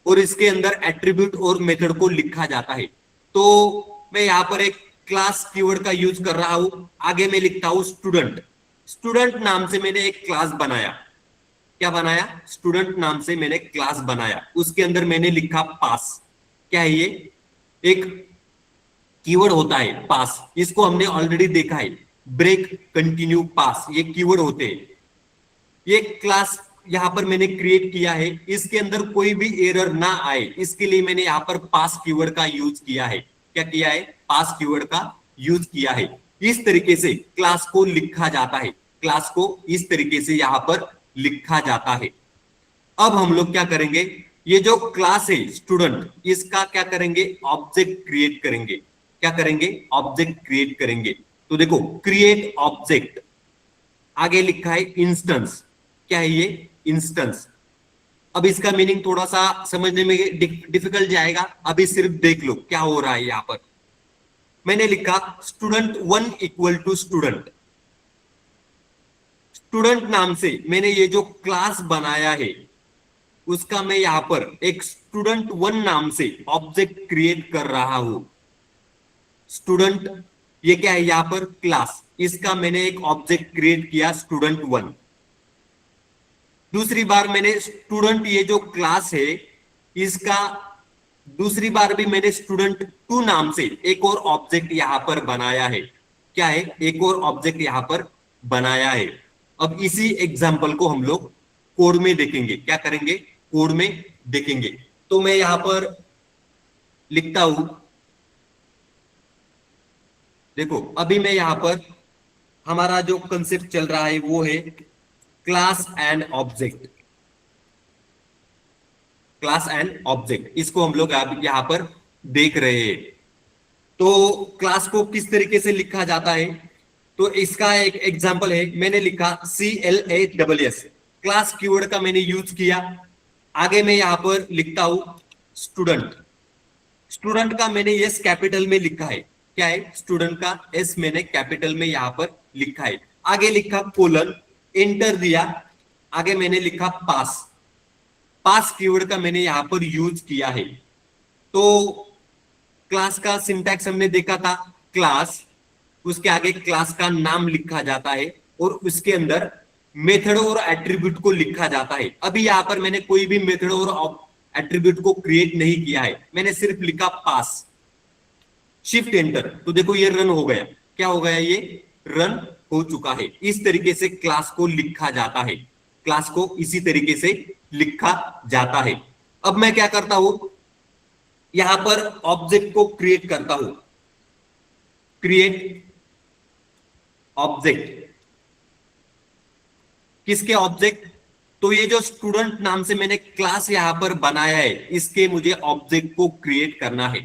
और इसके अंदर एट्रीब्यूट और मेथड को लिखा जाता है। तो मैं यहां पर एक क्लास कीवर्ड का यूज कर रहा हूं। आगे मैं लिखता हूं स्टूडेंट। स्टूडेंट नाम से मैंने एक क्लास बनाया। क्या बनाया? स्टूडेंट नाम से मैंने क्लास बनाया। उसके अंदर मैंने लिखा पास। क्या है ये? एक कीवर्ड होता है पास। इसको हमने ऑलरेडी देखा है, ब्रेक, कंटिन्यू, पास, ये कीवर्ड होते हैं। ये क्लास यहां पर मैंने क्रिएट किया है। इसके अंदर कोई भी एरर ना आए इसके लिए मैंने यहां पर पास कीवर्ड का यूज किया है। क्या किया है? पास कीवर्ड का यूज किया है। इस तरीके से क्लास को लिखा जाता है। क्लास को इस तरीके से यहां पर लिखा जाता है। अब हम लोग क्या करेंगे? ये जो क्लास है स्टूडेंट, इसका क्या करेंगे? ऑब्जेक्ट क्रिएट करेंगे। क्या करेंगे? ऑब्जेक्ट क्रिएट करेंगे। तो देखो क्रिएट ऑब्जेक्ट, आगे लिखा है इंस्टेंस। क्या है ये? इंस्टेंस। अब इसका मीनिंग थोड़ा सा समझने में डिफिकल्ट जाएगा। अभी सिर्फ देख लो क्या हो रहा है यहां पर। मैंने लिखा student 1 equal to student. Student नाम से मैंने ये जो क्लास बनाया है उसका मैं यहां पर एक स्टूडेंट 1 नाम से ऑब्जेक्ट क्रिएट कर रहा हूं। स्टूडेंट, ये क्या है? यहां पर क्लास, इसका मैंने एक ऑब्जेक्ट क्रिएट किया स्टूडेंट 1। दूसरी बार मैंने स्टूडेंट, ये जो क्लास है इसका दूसरी बार भी मैंने स्टूडेंट 2 नाम से एक और ऑब्जेक्ट यहां पर बनाया है। क्या है? एक और ऑब्जेक्ट यहां पर बनाया है। अब इसी एग्जांपल को हम लोग कोड में देखेंगे। क्या करेंगे? कोड में देखेंगे। तो मैं यहां पर लिखता हूं, देखो अभी मैं यहां पर, हमारा जो कंसेप्ट चल रहा है वो है class and object. Class and object, इसको हम लोग यहां पर देख रहे हैं। तो क्लास को किस तरीके से लिखा जाता है? तो इसका एक एग्जांपल है, मैंने लिखा CLASS। क्लास कीवर्ड का मैंने यूज किया। आगे मैं यहां पर लिखता हूं स्टूडेंट। स्टूडेंट का मैंने यस कैपिटल में लिखा है। क्या है? स्टूडेंट का एस मैंने कैपिटल में यहां पर लिखा है। आगे लिखा कोलन, एंटर दिया। आगे मैंने लिखा पास। पास कीवर्ड का मैंने यहां पर यूज किया है। तो क्लास का सिंटैक्स हमने देखा था, क्लास, उसके आगे क्लास का नाम लिखा जाता है और उसके अंदर मेथड और एट्रीब्यूट को लिखा जाता है। अभी यहां पर मैंने कोई भी मेथड और एट्रीब्यूट को क्रिएट नहीं किया है, मैंने सिर्फ लिखा पास। शिफ्ट एंटर, तो देखो ये रन हो गया। क्या हो गया? ये रन हो चुका है। इस तरीके से क्लास को लिखा जाता है। क्लास को इसी तरीके से लिखा जाता है। अब मैं क्या करता हूं? यहां पर ऑब्जेक्ट को क्रिएट करता हूं। क्रिएट ऑब्जेक्ट, किसके ऑब्जेक्ट? तो ये जो स्टूडेंट नाम से मैंने क्लास यहां पर बनाया है इसके मुझे ऑब्जेक्ट को क्रिएट करना है।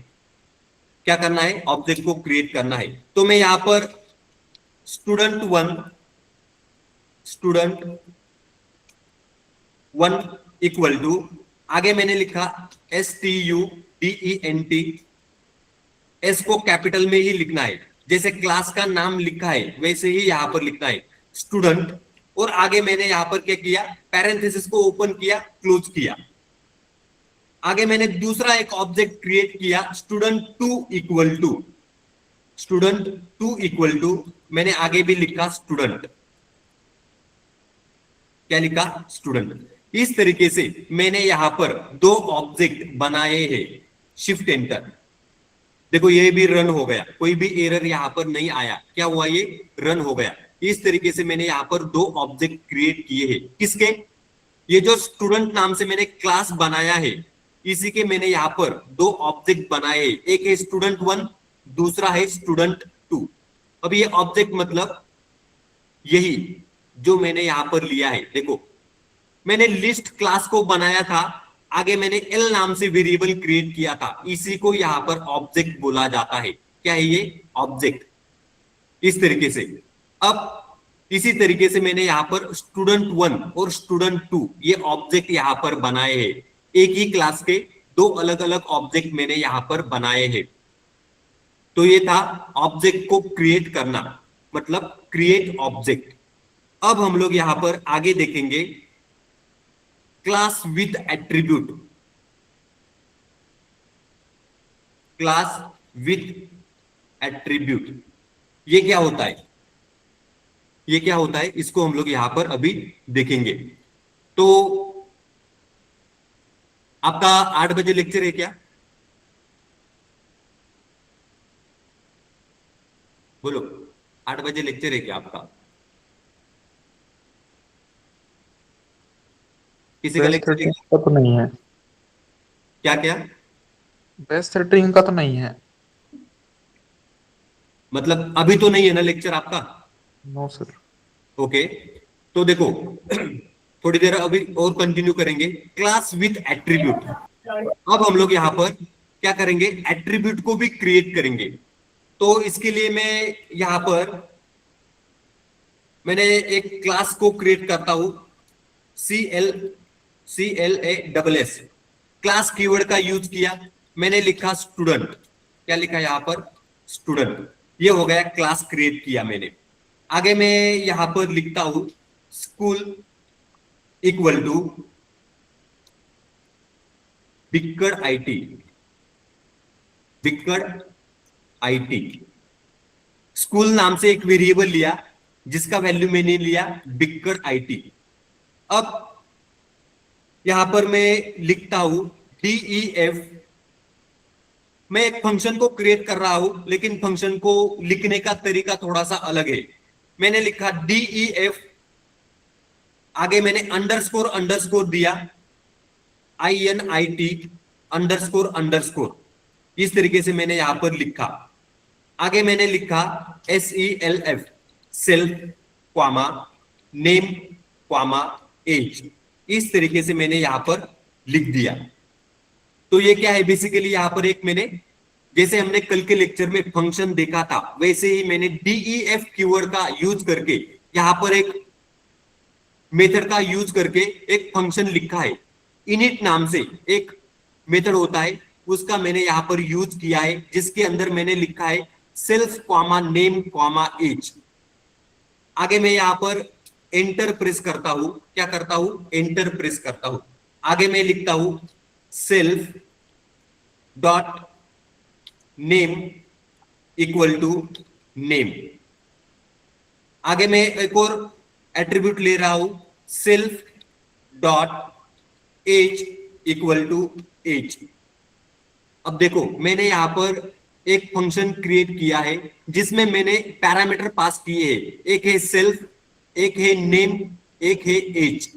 क्या करना है? ऑब्जेक्ट को क्रिएट करना है। तो मैं यहां पर स्टूडेंट 1 इक्वल टू, आगे मैंने लिखा STUDENT। एस को कैपिटल में ही लिखना है, जैसे क्लास का नाम लिखा है वैसे ही यहां पर लिखना है स्टूडेंट। और आगे मैंने यहां पर क्या किया? पैरेंथेसिस को ओपन किया, क्लोज किया। आगे मैंने दूसरा एक ऑब्जेक्ट क्रिएट किया student 2 equal to. Student 2 equal to मैंने आगे भी लिखा स्टूडेंट। क्या लिखा, स्टूडेंट। इस तरीके से मैंने यहां पर दो ऑब्जेक्ट बनाए हैं, शिफ्ट एंटर। देखो ये भी रन हो गया, कोई भी एरर यहां पर नहीं आया, क्या हुआ, ये रन हो गया। इस तरीके से मैंने यहां पर दो ऑब्जेक्ट क्रिएट किए हैं, किसके, ये जो स्टूडेंट नाम से मैंने क्लास बनाया है, इसी के मैंने यहां पर दो ऑब्जेक्ट बनाए, एक है स्टूडेंट 1, दूसरा है स्टूडेंट 2। अब ये ऑब्जेक्ट मतलब यही जो मैंने यहां पर लिया है, देखो मैंने लिस्ट क्लास को बनाया था, आगे मैंने एल नाम से वेरिएबल क्रिएट किया था, इसी को यहां पर ऑब्जेक्ट बोला जाता है। क्या है ये, ऑब्जेक्ट। इस तरीके से अब इसी तरीके से मैंने यहां पर स्टूडेंट 1 और स्टूडेंट 2 ये ऑब्जेक्ट यहां पर बनाए हैं, एक ही क्लास के दो अलग अलग ऑब्जेक्ट मैंने यहां पर बनाए हैं। तो ये था ऑब्जेक्ट को क्रिएट करना, मतलब क्रिएट ऑब्जेक्ट। अब हम लोग यहां पर आगे देखेंगे class with attribute. Class with attribute ये क्या होता है, ये क्या होता है, इसको हम लोग यहां पर अभी देखेंगे। तो आपका 8 बजे लेक्चर है क्या, बोलो, 8 बजे लेक्चर है क्या आपका, किसी का बेस लेक्चर है थर्टीन क्या? का तो नहीं है। क्या क्या, बेस थर्टीन का तो नहीं है। मतलब अभी तो नहीं है ना लेक्चर आपका? No sir. ओके, तो देखो थोड़ी देर अभी और कंटिन्यू करेंगे क्लास विथ एट्रीब्यूट। अब हम लोग यहां पर क्या करेंगे, एट्रीब्यूट को भी क्रिएट करेंगे। तो इसके लिए मैं यहां पर मैंने एक क्लास को क्रिएट करता हूं, CLASS। क्लास कीवर्ड का यूज किया, मैंने लिखा स्टूडेंट, क्या लिखा यहां पर, स्टूडेंट। ये हो गया, क्लास क्रिएट किया मैंने। आगे मैं यहां पर लिखता हूं स्कूल इक्वल टू बिक्कड़ IT, बिक्कड़ IT। स्कूल नाम से एक वेरिएबल लिया, जिसका वैल्यू मैंने लिया बिक्कड़ IT। अब यहां पर मैं लिखता हूं DEF। मैं एक फंक्शन को क्रिएट कर रहा हूं, लेकिन फंक्शन को लिखने का तरीका थोड़ा सा अलग है। मैंने लिखा DEF, आगे मैंने अंडरस्कोर अंडरस्कोर दिया, INIT अंडरस्कोर अंडरस्कोर। इस तरीके से मैंने यहां पर लिखा। आगे मैंने लिखा SELF, self comma name comma age. इस तरीके से मैंने यहां पर लिख दिया। तो ये क्या है, बेसिकली यहां पर एक मैंने, जैसे हमने कल के लेक्चर में फंक्शन देखा था, वैसे ही मैंने DEF कीवर्ड का यूज करके यहां पर एक मेथड का यूज करके एक फंक्शन लिखा है। इनिट नाम से एक मेथड होता है, उसका मैंने यहां पर यूज किया है, जिसके अंदर मैंने लिखा है self comma name comma age. आगे मैं यहां पर एंटर प्रेस करता हूं, क्या करता हूं, एंटर प्रेस करता हूं। आगे मैं लिखता हूं self dot name equal to name. आगे मैं एक और एट्रीब्यूट ले रहा हूं, self dot age equal to age. अब देखो मैंने यहां पर एक फंक्शन क्रिएट किया है, जिसमें मैंने पैरामीटर पास किए हैं, एक है सेल्फ, एक है नेम, एक है एज।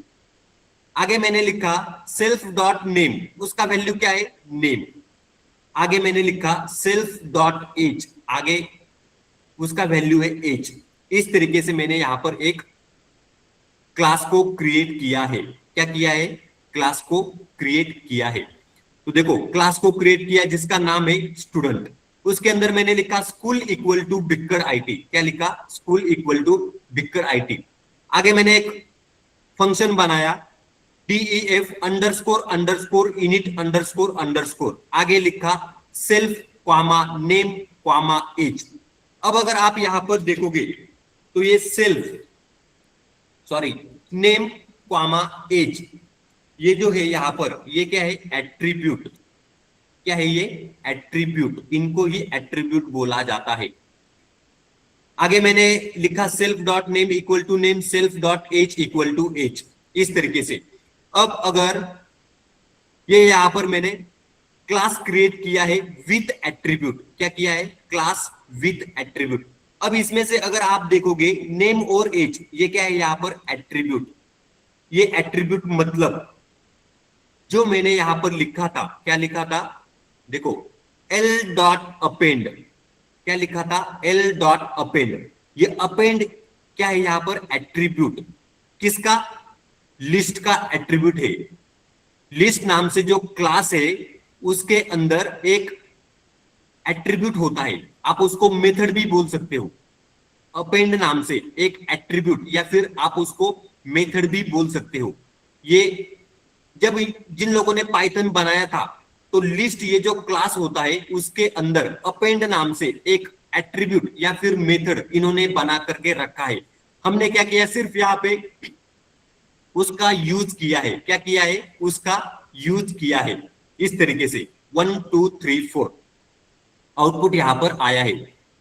आगे मैंने लिखा सेल्फ डॉट नेम, उसका वैल्यू क्या है, नेम। आगे मैंने लिखा सेल्फ डॉट एज, आगे उसका वैल्यू है एज। इस तरीके से मैंने यहां पर एक क्लास को क्रिएट किया है। क्या किया है, क्लास को क्रिएट किया है। तो देखो क्लास को क्रिएट किया जिसका नाम है स्टूडेंट, उसके अंदर मैंने लिखा स्कूल इक्वल टू बिक्कड़ IT। क्या लिखा, स्कूल इक्वल टू बिक्कड़ IT। आगे मैंने एक फंक्शन बनाया DEF underscore underscore init underscore underscore, आगे लिखा self comma name comma age. अब अगर आप यहां पर देखोगे तो ये self, sorry, name comma age, ये जो है यहां पर, ये क्या है, एट्रीब्यूट। क्या है ये, एट्रीब्यूट। इनको ही एट्रीब्यूट बोला जाता है। आगे मैंने लिखा self dot name equal to name, self dot age equal to age. इस तरीके से। अब अगर ये यहां पर मैंने क्लास क्रिएट किया है विथ एट्रीब्यूट, क्या किया है, क्लास विथ एट्रीब्यूट। अब इसमें से अगर आप देखोगे नेम और एज, ये क्या है यहां पर एट्रीब्यूट। ये एट्रीब्यूट मतलब जो मैंने यहां पर लिखा था, क्या लिखा था, देखो एल डॉट अपेंड, क्या लिखा था, एल डॉट अपेंड। ये अपेंड क्या है यहां पर, एट्रीब्यूट। किसका, लिस्ट का एट्रीब्यूट है। लिस्ट नाम से जो क्लास है उसके अंदर एक एट्रीब्यूट होता है, आप उसको मेथड भी बोल सकते हो। अपेंड नाम से एक एट्रीब्यूट या फिर आप उसको मेथड भी बोल सकते हो। ये जब जिन लोगों ने पाइथन बनाया था तो लिस्ट ये जो क्लास होता है उसके अंदर अपेंड नाम से एक एट्रीब्यूट या फिर मेथड इन्होंने बना करके रखा है। हमने क्या किया, सिर्फ यहाँ पे उसका यूज किया है, क्या किया है, उसका यूज किया है। इस तरीके से 1 2 3 4 आउटपुट यहां पर आया है।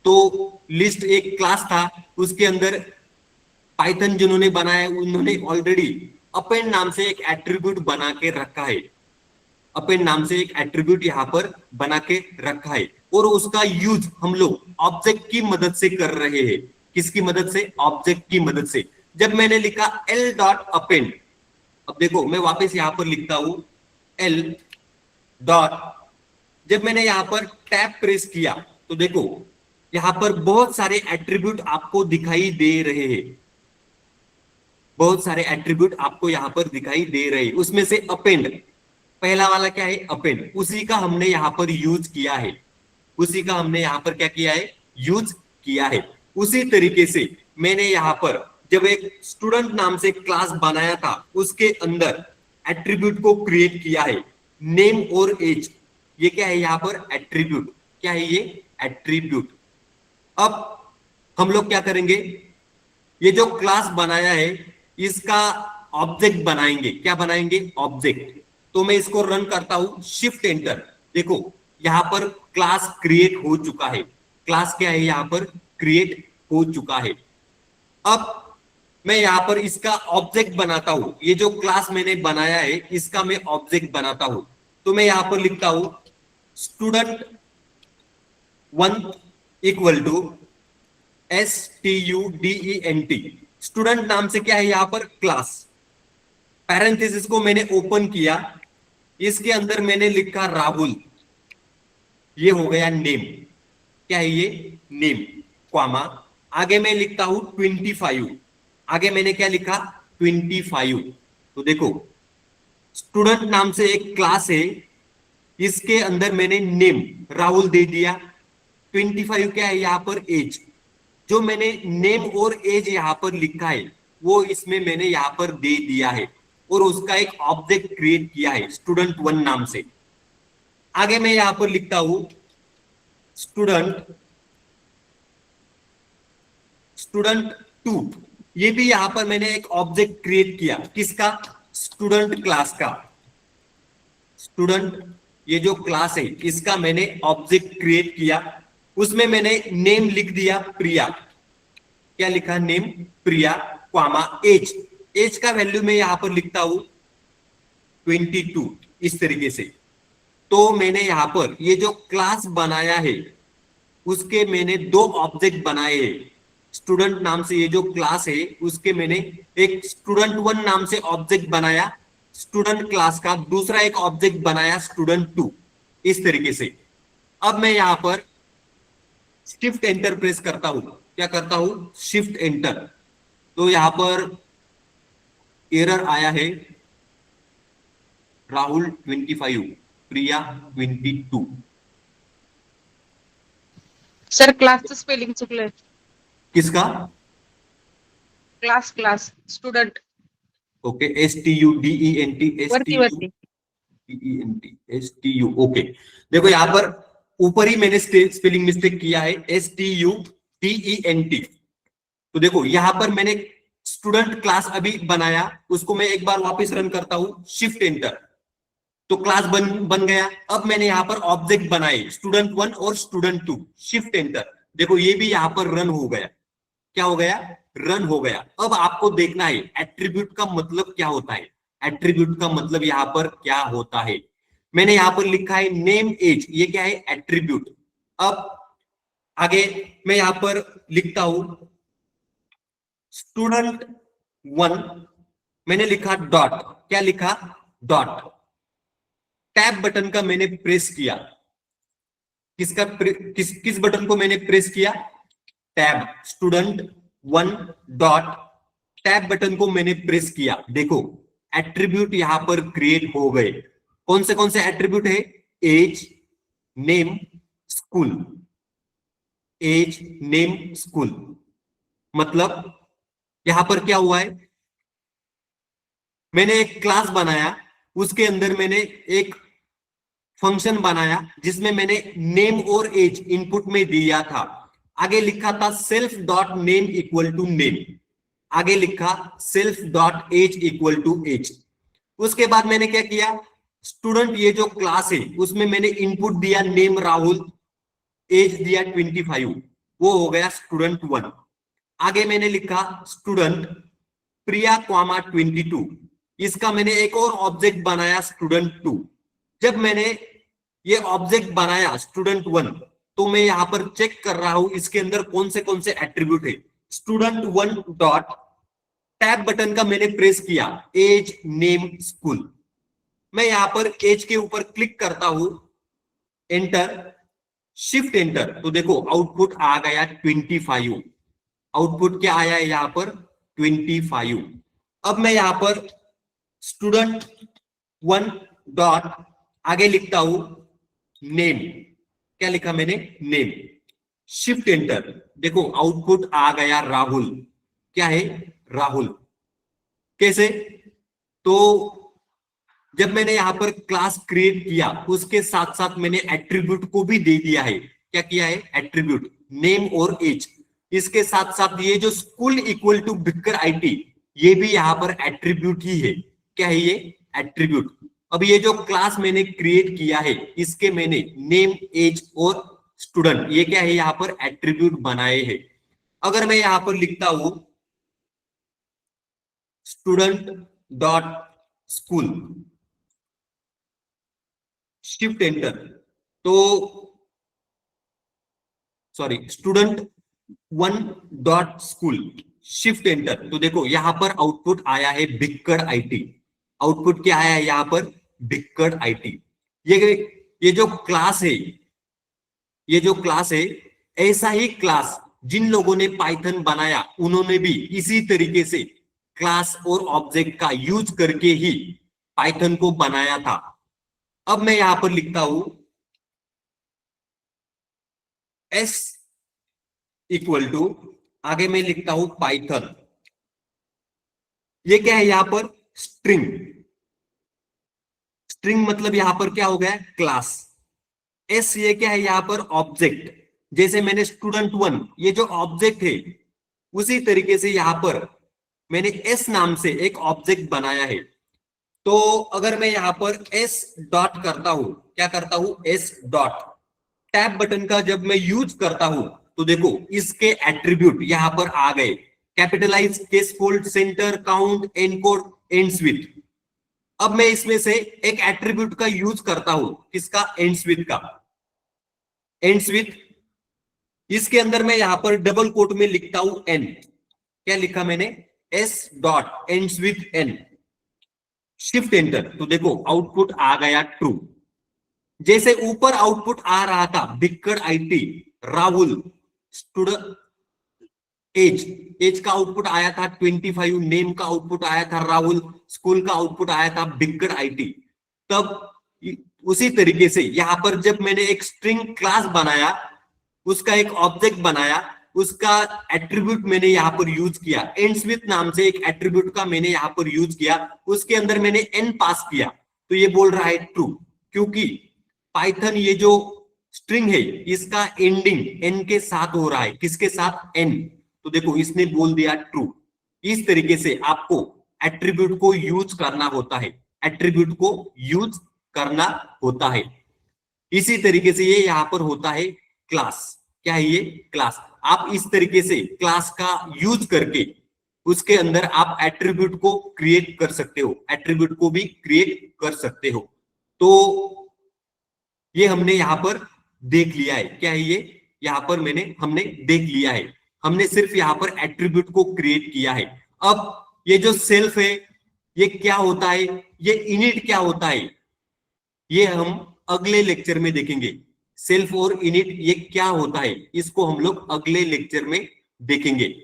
तो लिस्ट एक क्लास था, उसके अंदर पाइथन जिन्होंने बनाया उन्होंने ऑलरेडी अपेंड नाम से एक एट्रीब्यूट बना के रखा है। अपेंड नाम से एक एट्रीब्यूट यहां पर बना के रखा है और उसका यूज हम लोग ऑब्जेक्ट की मदद से कर रहे हैं। किसकी मदद से, ऑब्जेक्ट की मदद से। जब मैंने लिखा एल डॉट अपेंड, अब देखो मैं वापस यहां पर लिखता हूं एल डॉट, जब मैंने यहां पर टैब प्रेस किया तो देखो यहां पर बहुत सारे एट्रीब्यूट आपको दिखाई दे रहे हैं। बहुत सारे एट्रीब्यूट आपको यहां पर दिखाई दे रहे हैं। उसमें से अपेंड, पहला वाला क्या है, अपेंड, उसी का हमने यहां पर यूज किया है। उसी का हमने यहां पर क्या किया है, यूज किया है। उसी तरीके से मैंने यहां पर जब एक स्टूडेंट नाम से क्लास बनाया था उसके अंदर एट्रीब्यूट को क्रिएट किया है, नेम और एज। ये क्या है यहां पर, एट्रीब्यूट। क्या है ये, एट्रीब्यूट। अब हम लोग क्या करेंगे, ये जो क्लास बनाया है इसका ऑब्जेक्ट बनाएंगे। क्या बनाएंगे, ऑब्जेक्ट। तो मैं इसको रन करता हूं, शिफ्ट एंटर। देखो यहां पर क्लास क्रिएट हो चुका है। क्लास क्या है यहां पर, क्रिएट हो चुका है। अब मैं यहां पर इसका ऑब्जेक्ट बनाता हूं। ये जो क्लास मैंने बनाया है इसका मैं ऑब्जेक्ट बनाता हूं। तो मैं यहां पर लिखता हूं student 1 equal to STUDENT। Student नाम से क्या है यहां पर, क्लास। पैरेंथेसिस को मैंने ओपन किया, इसके अंदर मैंने लिखा राहुल, ये हो गया नेम। क्या है ये, नेम, क्वामा। आगे मैं लिखता हूं 25। आगे मैंने क्या लिखा, 25। तो देखो स्टूडेंट नाम से एक क्लास है, इसके अंदर मैंने नेम राहुल दे दिया। 25 क्या है यहां पर, एज। जो मैंने नेम और एज यहां पर लिखा है वो इसमें मैंने यहां पर दे दिया है और उसका एक ऑब्जेक्ट क्रिएट किया है स्टूडेंट 1 नाम से। आगे मैं यहां पर लिखता हूं स्टूडेंट 2। ये भी यहां पर मैंने एक ऑब्जेक्ट क्रिएट किया, किसका, स्टूडेंट क्लास का। स्टूडेंट ये जो क्लास है इसका मैंने ऑब्जेक्ट क्रिएट किया, उसमें मैंने नेम लिख दिया प्रिया। क्या लिखा, नेम प्रिया, क्वामा एज। एज का वैल्यू मैं यहां पर लिखता हूं 22। इस तरीके से। तो मैंने यहां पर ये जो क्लास बनाया है उसके मैंने 2 ऑब्जेक्ट बनाए हैं। स्टूडेंट नाम से ये जो क्लास है उसके मैंने एक स्टूडेंट 1 नाम से ऑब्जेक्ट बनाया स्टूडेंट क्लास का, दूसरा एक ऑब्जेक्ट बनाया स्टूडेंट 2। इस तरीके से। अब मैं यहां पर शिफ्ट एंटर प्रेस करता हूं। क्या करता हूं, शिफ्ट एंटर। तो यहां पर एरर आया है, राहुल 25, प्रिया 22। सर क्लासचं स्पेलिंग चुकलंय. किसका, क्लास स्टूडेंट ओके, STUDENT, वरती STU, ओके। देखो यहां पर ऊपर ही मैंने स्पेलिंग मिस्टेक किया है, STUDENT। तो देखो यहां पर मैंने स्टूडेंट क्लास अभी बनाया, उसको मैं एक बार वापस रन करता हूं, शिफ्ट एंटर। तो क्लास बन गया। अब मैंने यहां पर ऑब्जेक्ट बनाए स्टूडेंट 1 और स्टूडेंट 2, शिफ्ट एंटर। देखो ये भी यहां पर रन हो गया। क्या हो गया, रन हो गया। अब आपको देखना है एट्रीब्यूट का मतलब क्या होता है। एट्रीब्यूट का मतलब यहाँ पर क्या होता है, मैंने यहाँ पर लिखा है नेम एज, ये क्या है एट्रीब्यूट। अब आगे मैं यहाँ पर लिखता हूं स्टूडेंट 1, मैंने लिखा डॉट, क्या लिखा डॉट, टैब बटन का मैंने प्रेस किया, किस बटन को मैंने प्रेस किया, tab, student 1 dot tab button को मैंने प्रेस किया। देखो एट्रीब्यूट यहां पर क्रिएट हो गए। कौन से एट्रीब्यूट है, age, name, school, age, name, school. मतलब यहां पर क्या हुआ है, मैंने एक क्लास बनाया, उसके अंदर मैंने एक फंक्शन बनाया जिसमें मैंने नेम और एज इनपुट में दिया था। आगे लिखा था self dot name equal to name, आगे लिखा self dot age equal to age. उसके बाद मैंने क्या किया, स्टूडेंट ये जो क्लास है उसमें मैंने इनपुट दिया नेम राहुल, एज दिया 25, वो हो गया स्टूडेंट 1। आगे मैंने लिखा स्टूडेंट प्रिया क्वामा 22, इसका मैंने एक और ऑब्जेक्ट बनाया स्टूडेंट 2। जब मैंने ये ऑब्जेक्ट बनाया स्टूडेंट 1, तो मैं यहां पर चेक कर रहा हूं इसके अंदर कौन से एट्रीब्यूट है। स्टूडेंट 1 डॉट टैब बटन का मैंने प्रेस किया, एज, नेम, स्कूल। मैं यहां पर एज के ऊपर क्लिक करता हूं, एंटर, शिफ्ट एंटर, तो देखो आउटपुट आ गया 25। आउटपुट क्या आया है यहां पर 25। अब मैं यहां पर स्टूडेंट 1 डॉट आगे लिखता हूं नेम, क्या लिखा मैंने नेम, शिफ्ट एंटर, देखो आउटपुट आ गया राहुल, क्या है राहुल। कैसे, तो जब मैंने यहां पर क्लास क्रिएट किया उसके साथ साथ मैंने एट्रीब्यूट को भी दे दिया है, क्या किया है एट्रीब्यूट नेम और एज। इसके साथ साथ ये जो school equal to Bikkar IT, ये भी यहां पर एट्रीब्यूट ही है, क्या है ये एट्रीब्यूट। अब ये जो क्लास मैंने क्रिएट किया है इसके मैंने नेम, एज और स्टूडेंट, ये क्या है यहां पर एट्रीब्यूट बनाए हैं। अगर मैं यहां पर लिखता हूं student dot school, shift enter, तो sorry student 1 dot school, shift enter, तो देखो यहां पर आउटपुट आया है बिक्कड़ आईटी। आउटपुट क्या आया है यहां पर बिक्कड़ आईटी। ये जो क्लास है, ये जो क्लास है, ऐसा ही क्लास जिन लोगों ने पाइथन बनाया उन्होंने भी इसी तरीके से क्लास और ऑब्जेक्ट का यूज करके ही पाइथन को बनाया था। अब मैं यहां पर लिखता हूं एस इक्वल टू, आगे मैं लिखता हूं पाइथन, ये क्या है यहां पर स्ट्रिंग। स्ट्रिंग मतलब यहां पर क्या हो गया क्लास। एस ये क्या है यहां पर ऑब्जेक्ट, जैसे मैंने स्टूडेंट 1 ये जो ऑब्जेक्ट है उसी तरीके से यहां पर मैंने एस नाम से एक ऑब्जेक्ट बनाया है। तो अगर मैं यहां पर एस डॉट करता हूं, क्या करता हूं एस डॉट, टैब बटन का जब मैं यूज करता हूं तो देखो इसके एट्रीब्यूट यहां पर आ गए, capitalize, case fold, centre, count, encode, ends with. अब मैं इसमें से एक एट्रीब्यूट का यूज करता हूं, किसका एंड्स विथ का, एंड्स विथ। इसके अंदर मैं यहां पर डबल कोट में लिखता हूं एन, क्या लिखा मैंने S dot ends with an, shift enter, तो देखो आउटपुट आ गया ट्रू। जैसे ऊपर आउटपुट आ रहा था बिक्कड़ आईटी, राहुल, स्टूडेंट, एज का आउटपुट आया था 25, नेम का आउटपुट आया था राहुल, स्कूल का आउटपुट आया था बिक्कड़ आईटी। तब उसी तरीके से यहां पर जब मैंने एक स्ट्रिंग क्लास बनाया, उसका एक ऑब्जेक्ट बनाया, उसका एट्रीब्यूट मैंने यहां पर यूज किया, एंड्स विथ नाम से एक एट्रीब्यूट का मैंने यहां पर यूज किया, उसके अंदर मैंने एन पास किया, तो ये बोल रहा है ट्रू, क्योंकि पाइथन ये जो स्ट्रिंग है इसका एंडिंग एन के साथ हो रहा है, किसके साथ एन, तो देखो इसने बोल दिया ट्रू। इस तरीके से आपको एट्रीब्यूट को यूज करना होता है, एट्रीब्यूट को यूज करना होता है। इसी तरीके से ये यहां पर होता है क्लास। क्या है ये? क्लास। आप इस तरीके से क्लास का यूज करके उसके अंदर आप एट्रीब्यूट को क्रिएट कर सकते हो, एट्रीब्यूट को भी क्रिएट कर सकते हो। तो ये हमने यहां पर देख लिया है। क्या है ये? यहां पर हमने देख लिया है। हमने सिर्फ यहां पर एट्रीब्यूट को क्रिएट किया है। अब ये जो सेल्फ है ये क्या होता है, ये इनिट क्या होता है, ये हम अगले लेक्चर में देखेंगे। सेल्फ और इनिट ये क्या होता है, इसको हम लोग अगले लेक्चर में देखेंगे।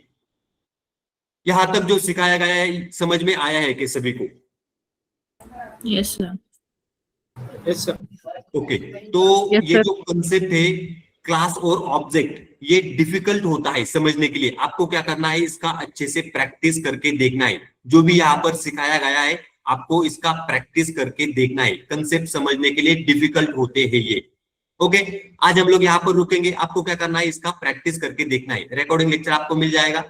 यहां तक जो सिखाया गया है समझ में आया है कि सभी को? Yes sir. Yes sir. Okay, तो Yes, ये sir. जो कंसेप्ट है क्लास और ऑब्जेक्ट, ये डिफिकल्ट होता है समझने के लिए। आपको क्या करना है, इसका अच्छे से प्रैक्टिस करके देखना है। जो भी यहाँ पर सिखाया गया है आपको इसका प्रैक्टिस करके देखना है। कंसेप्ट समझने के लिए डिफिकल्ट होते हैं ये। ओके, आज हम लोग यहाँ पर रुकेंगे। आपको क्या करना है, इसका प्रैक्टिस करके देखना है। रिकॉर्डिंग लेक्चर आपको मिल जाएगा।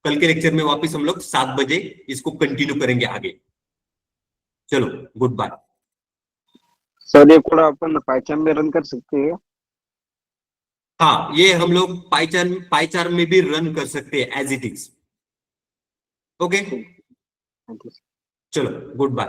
कल के लेक्चर में वापस हम लोग 7 बजे इसको कंटिन्यू करेंगे आगे। चलो, गुड बाय। सर ये कोड अपन पाइथन में रन कर सकते हैं? हाँ, ये हम लोग पाइचार्म में भी रन कर सकते हैं as it is. Okay, thank you. चलो, गुड बाय।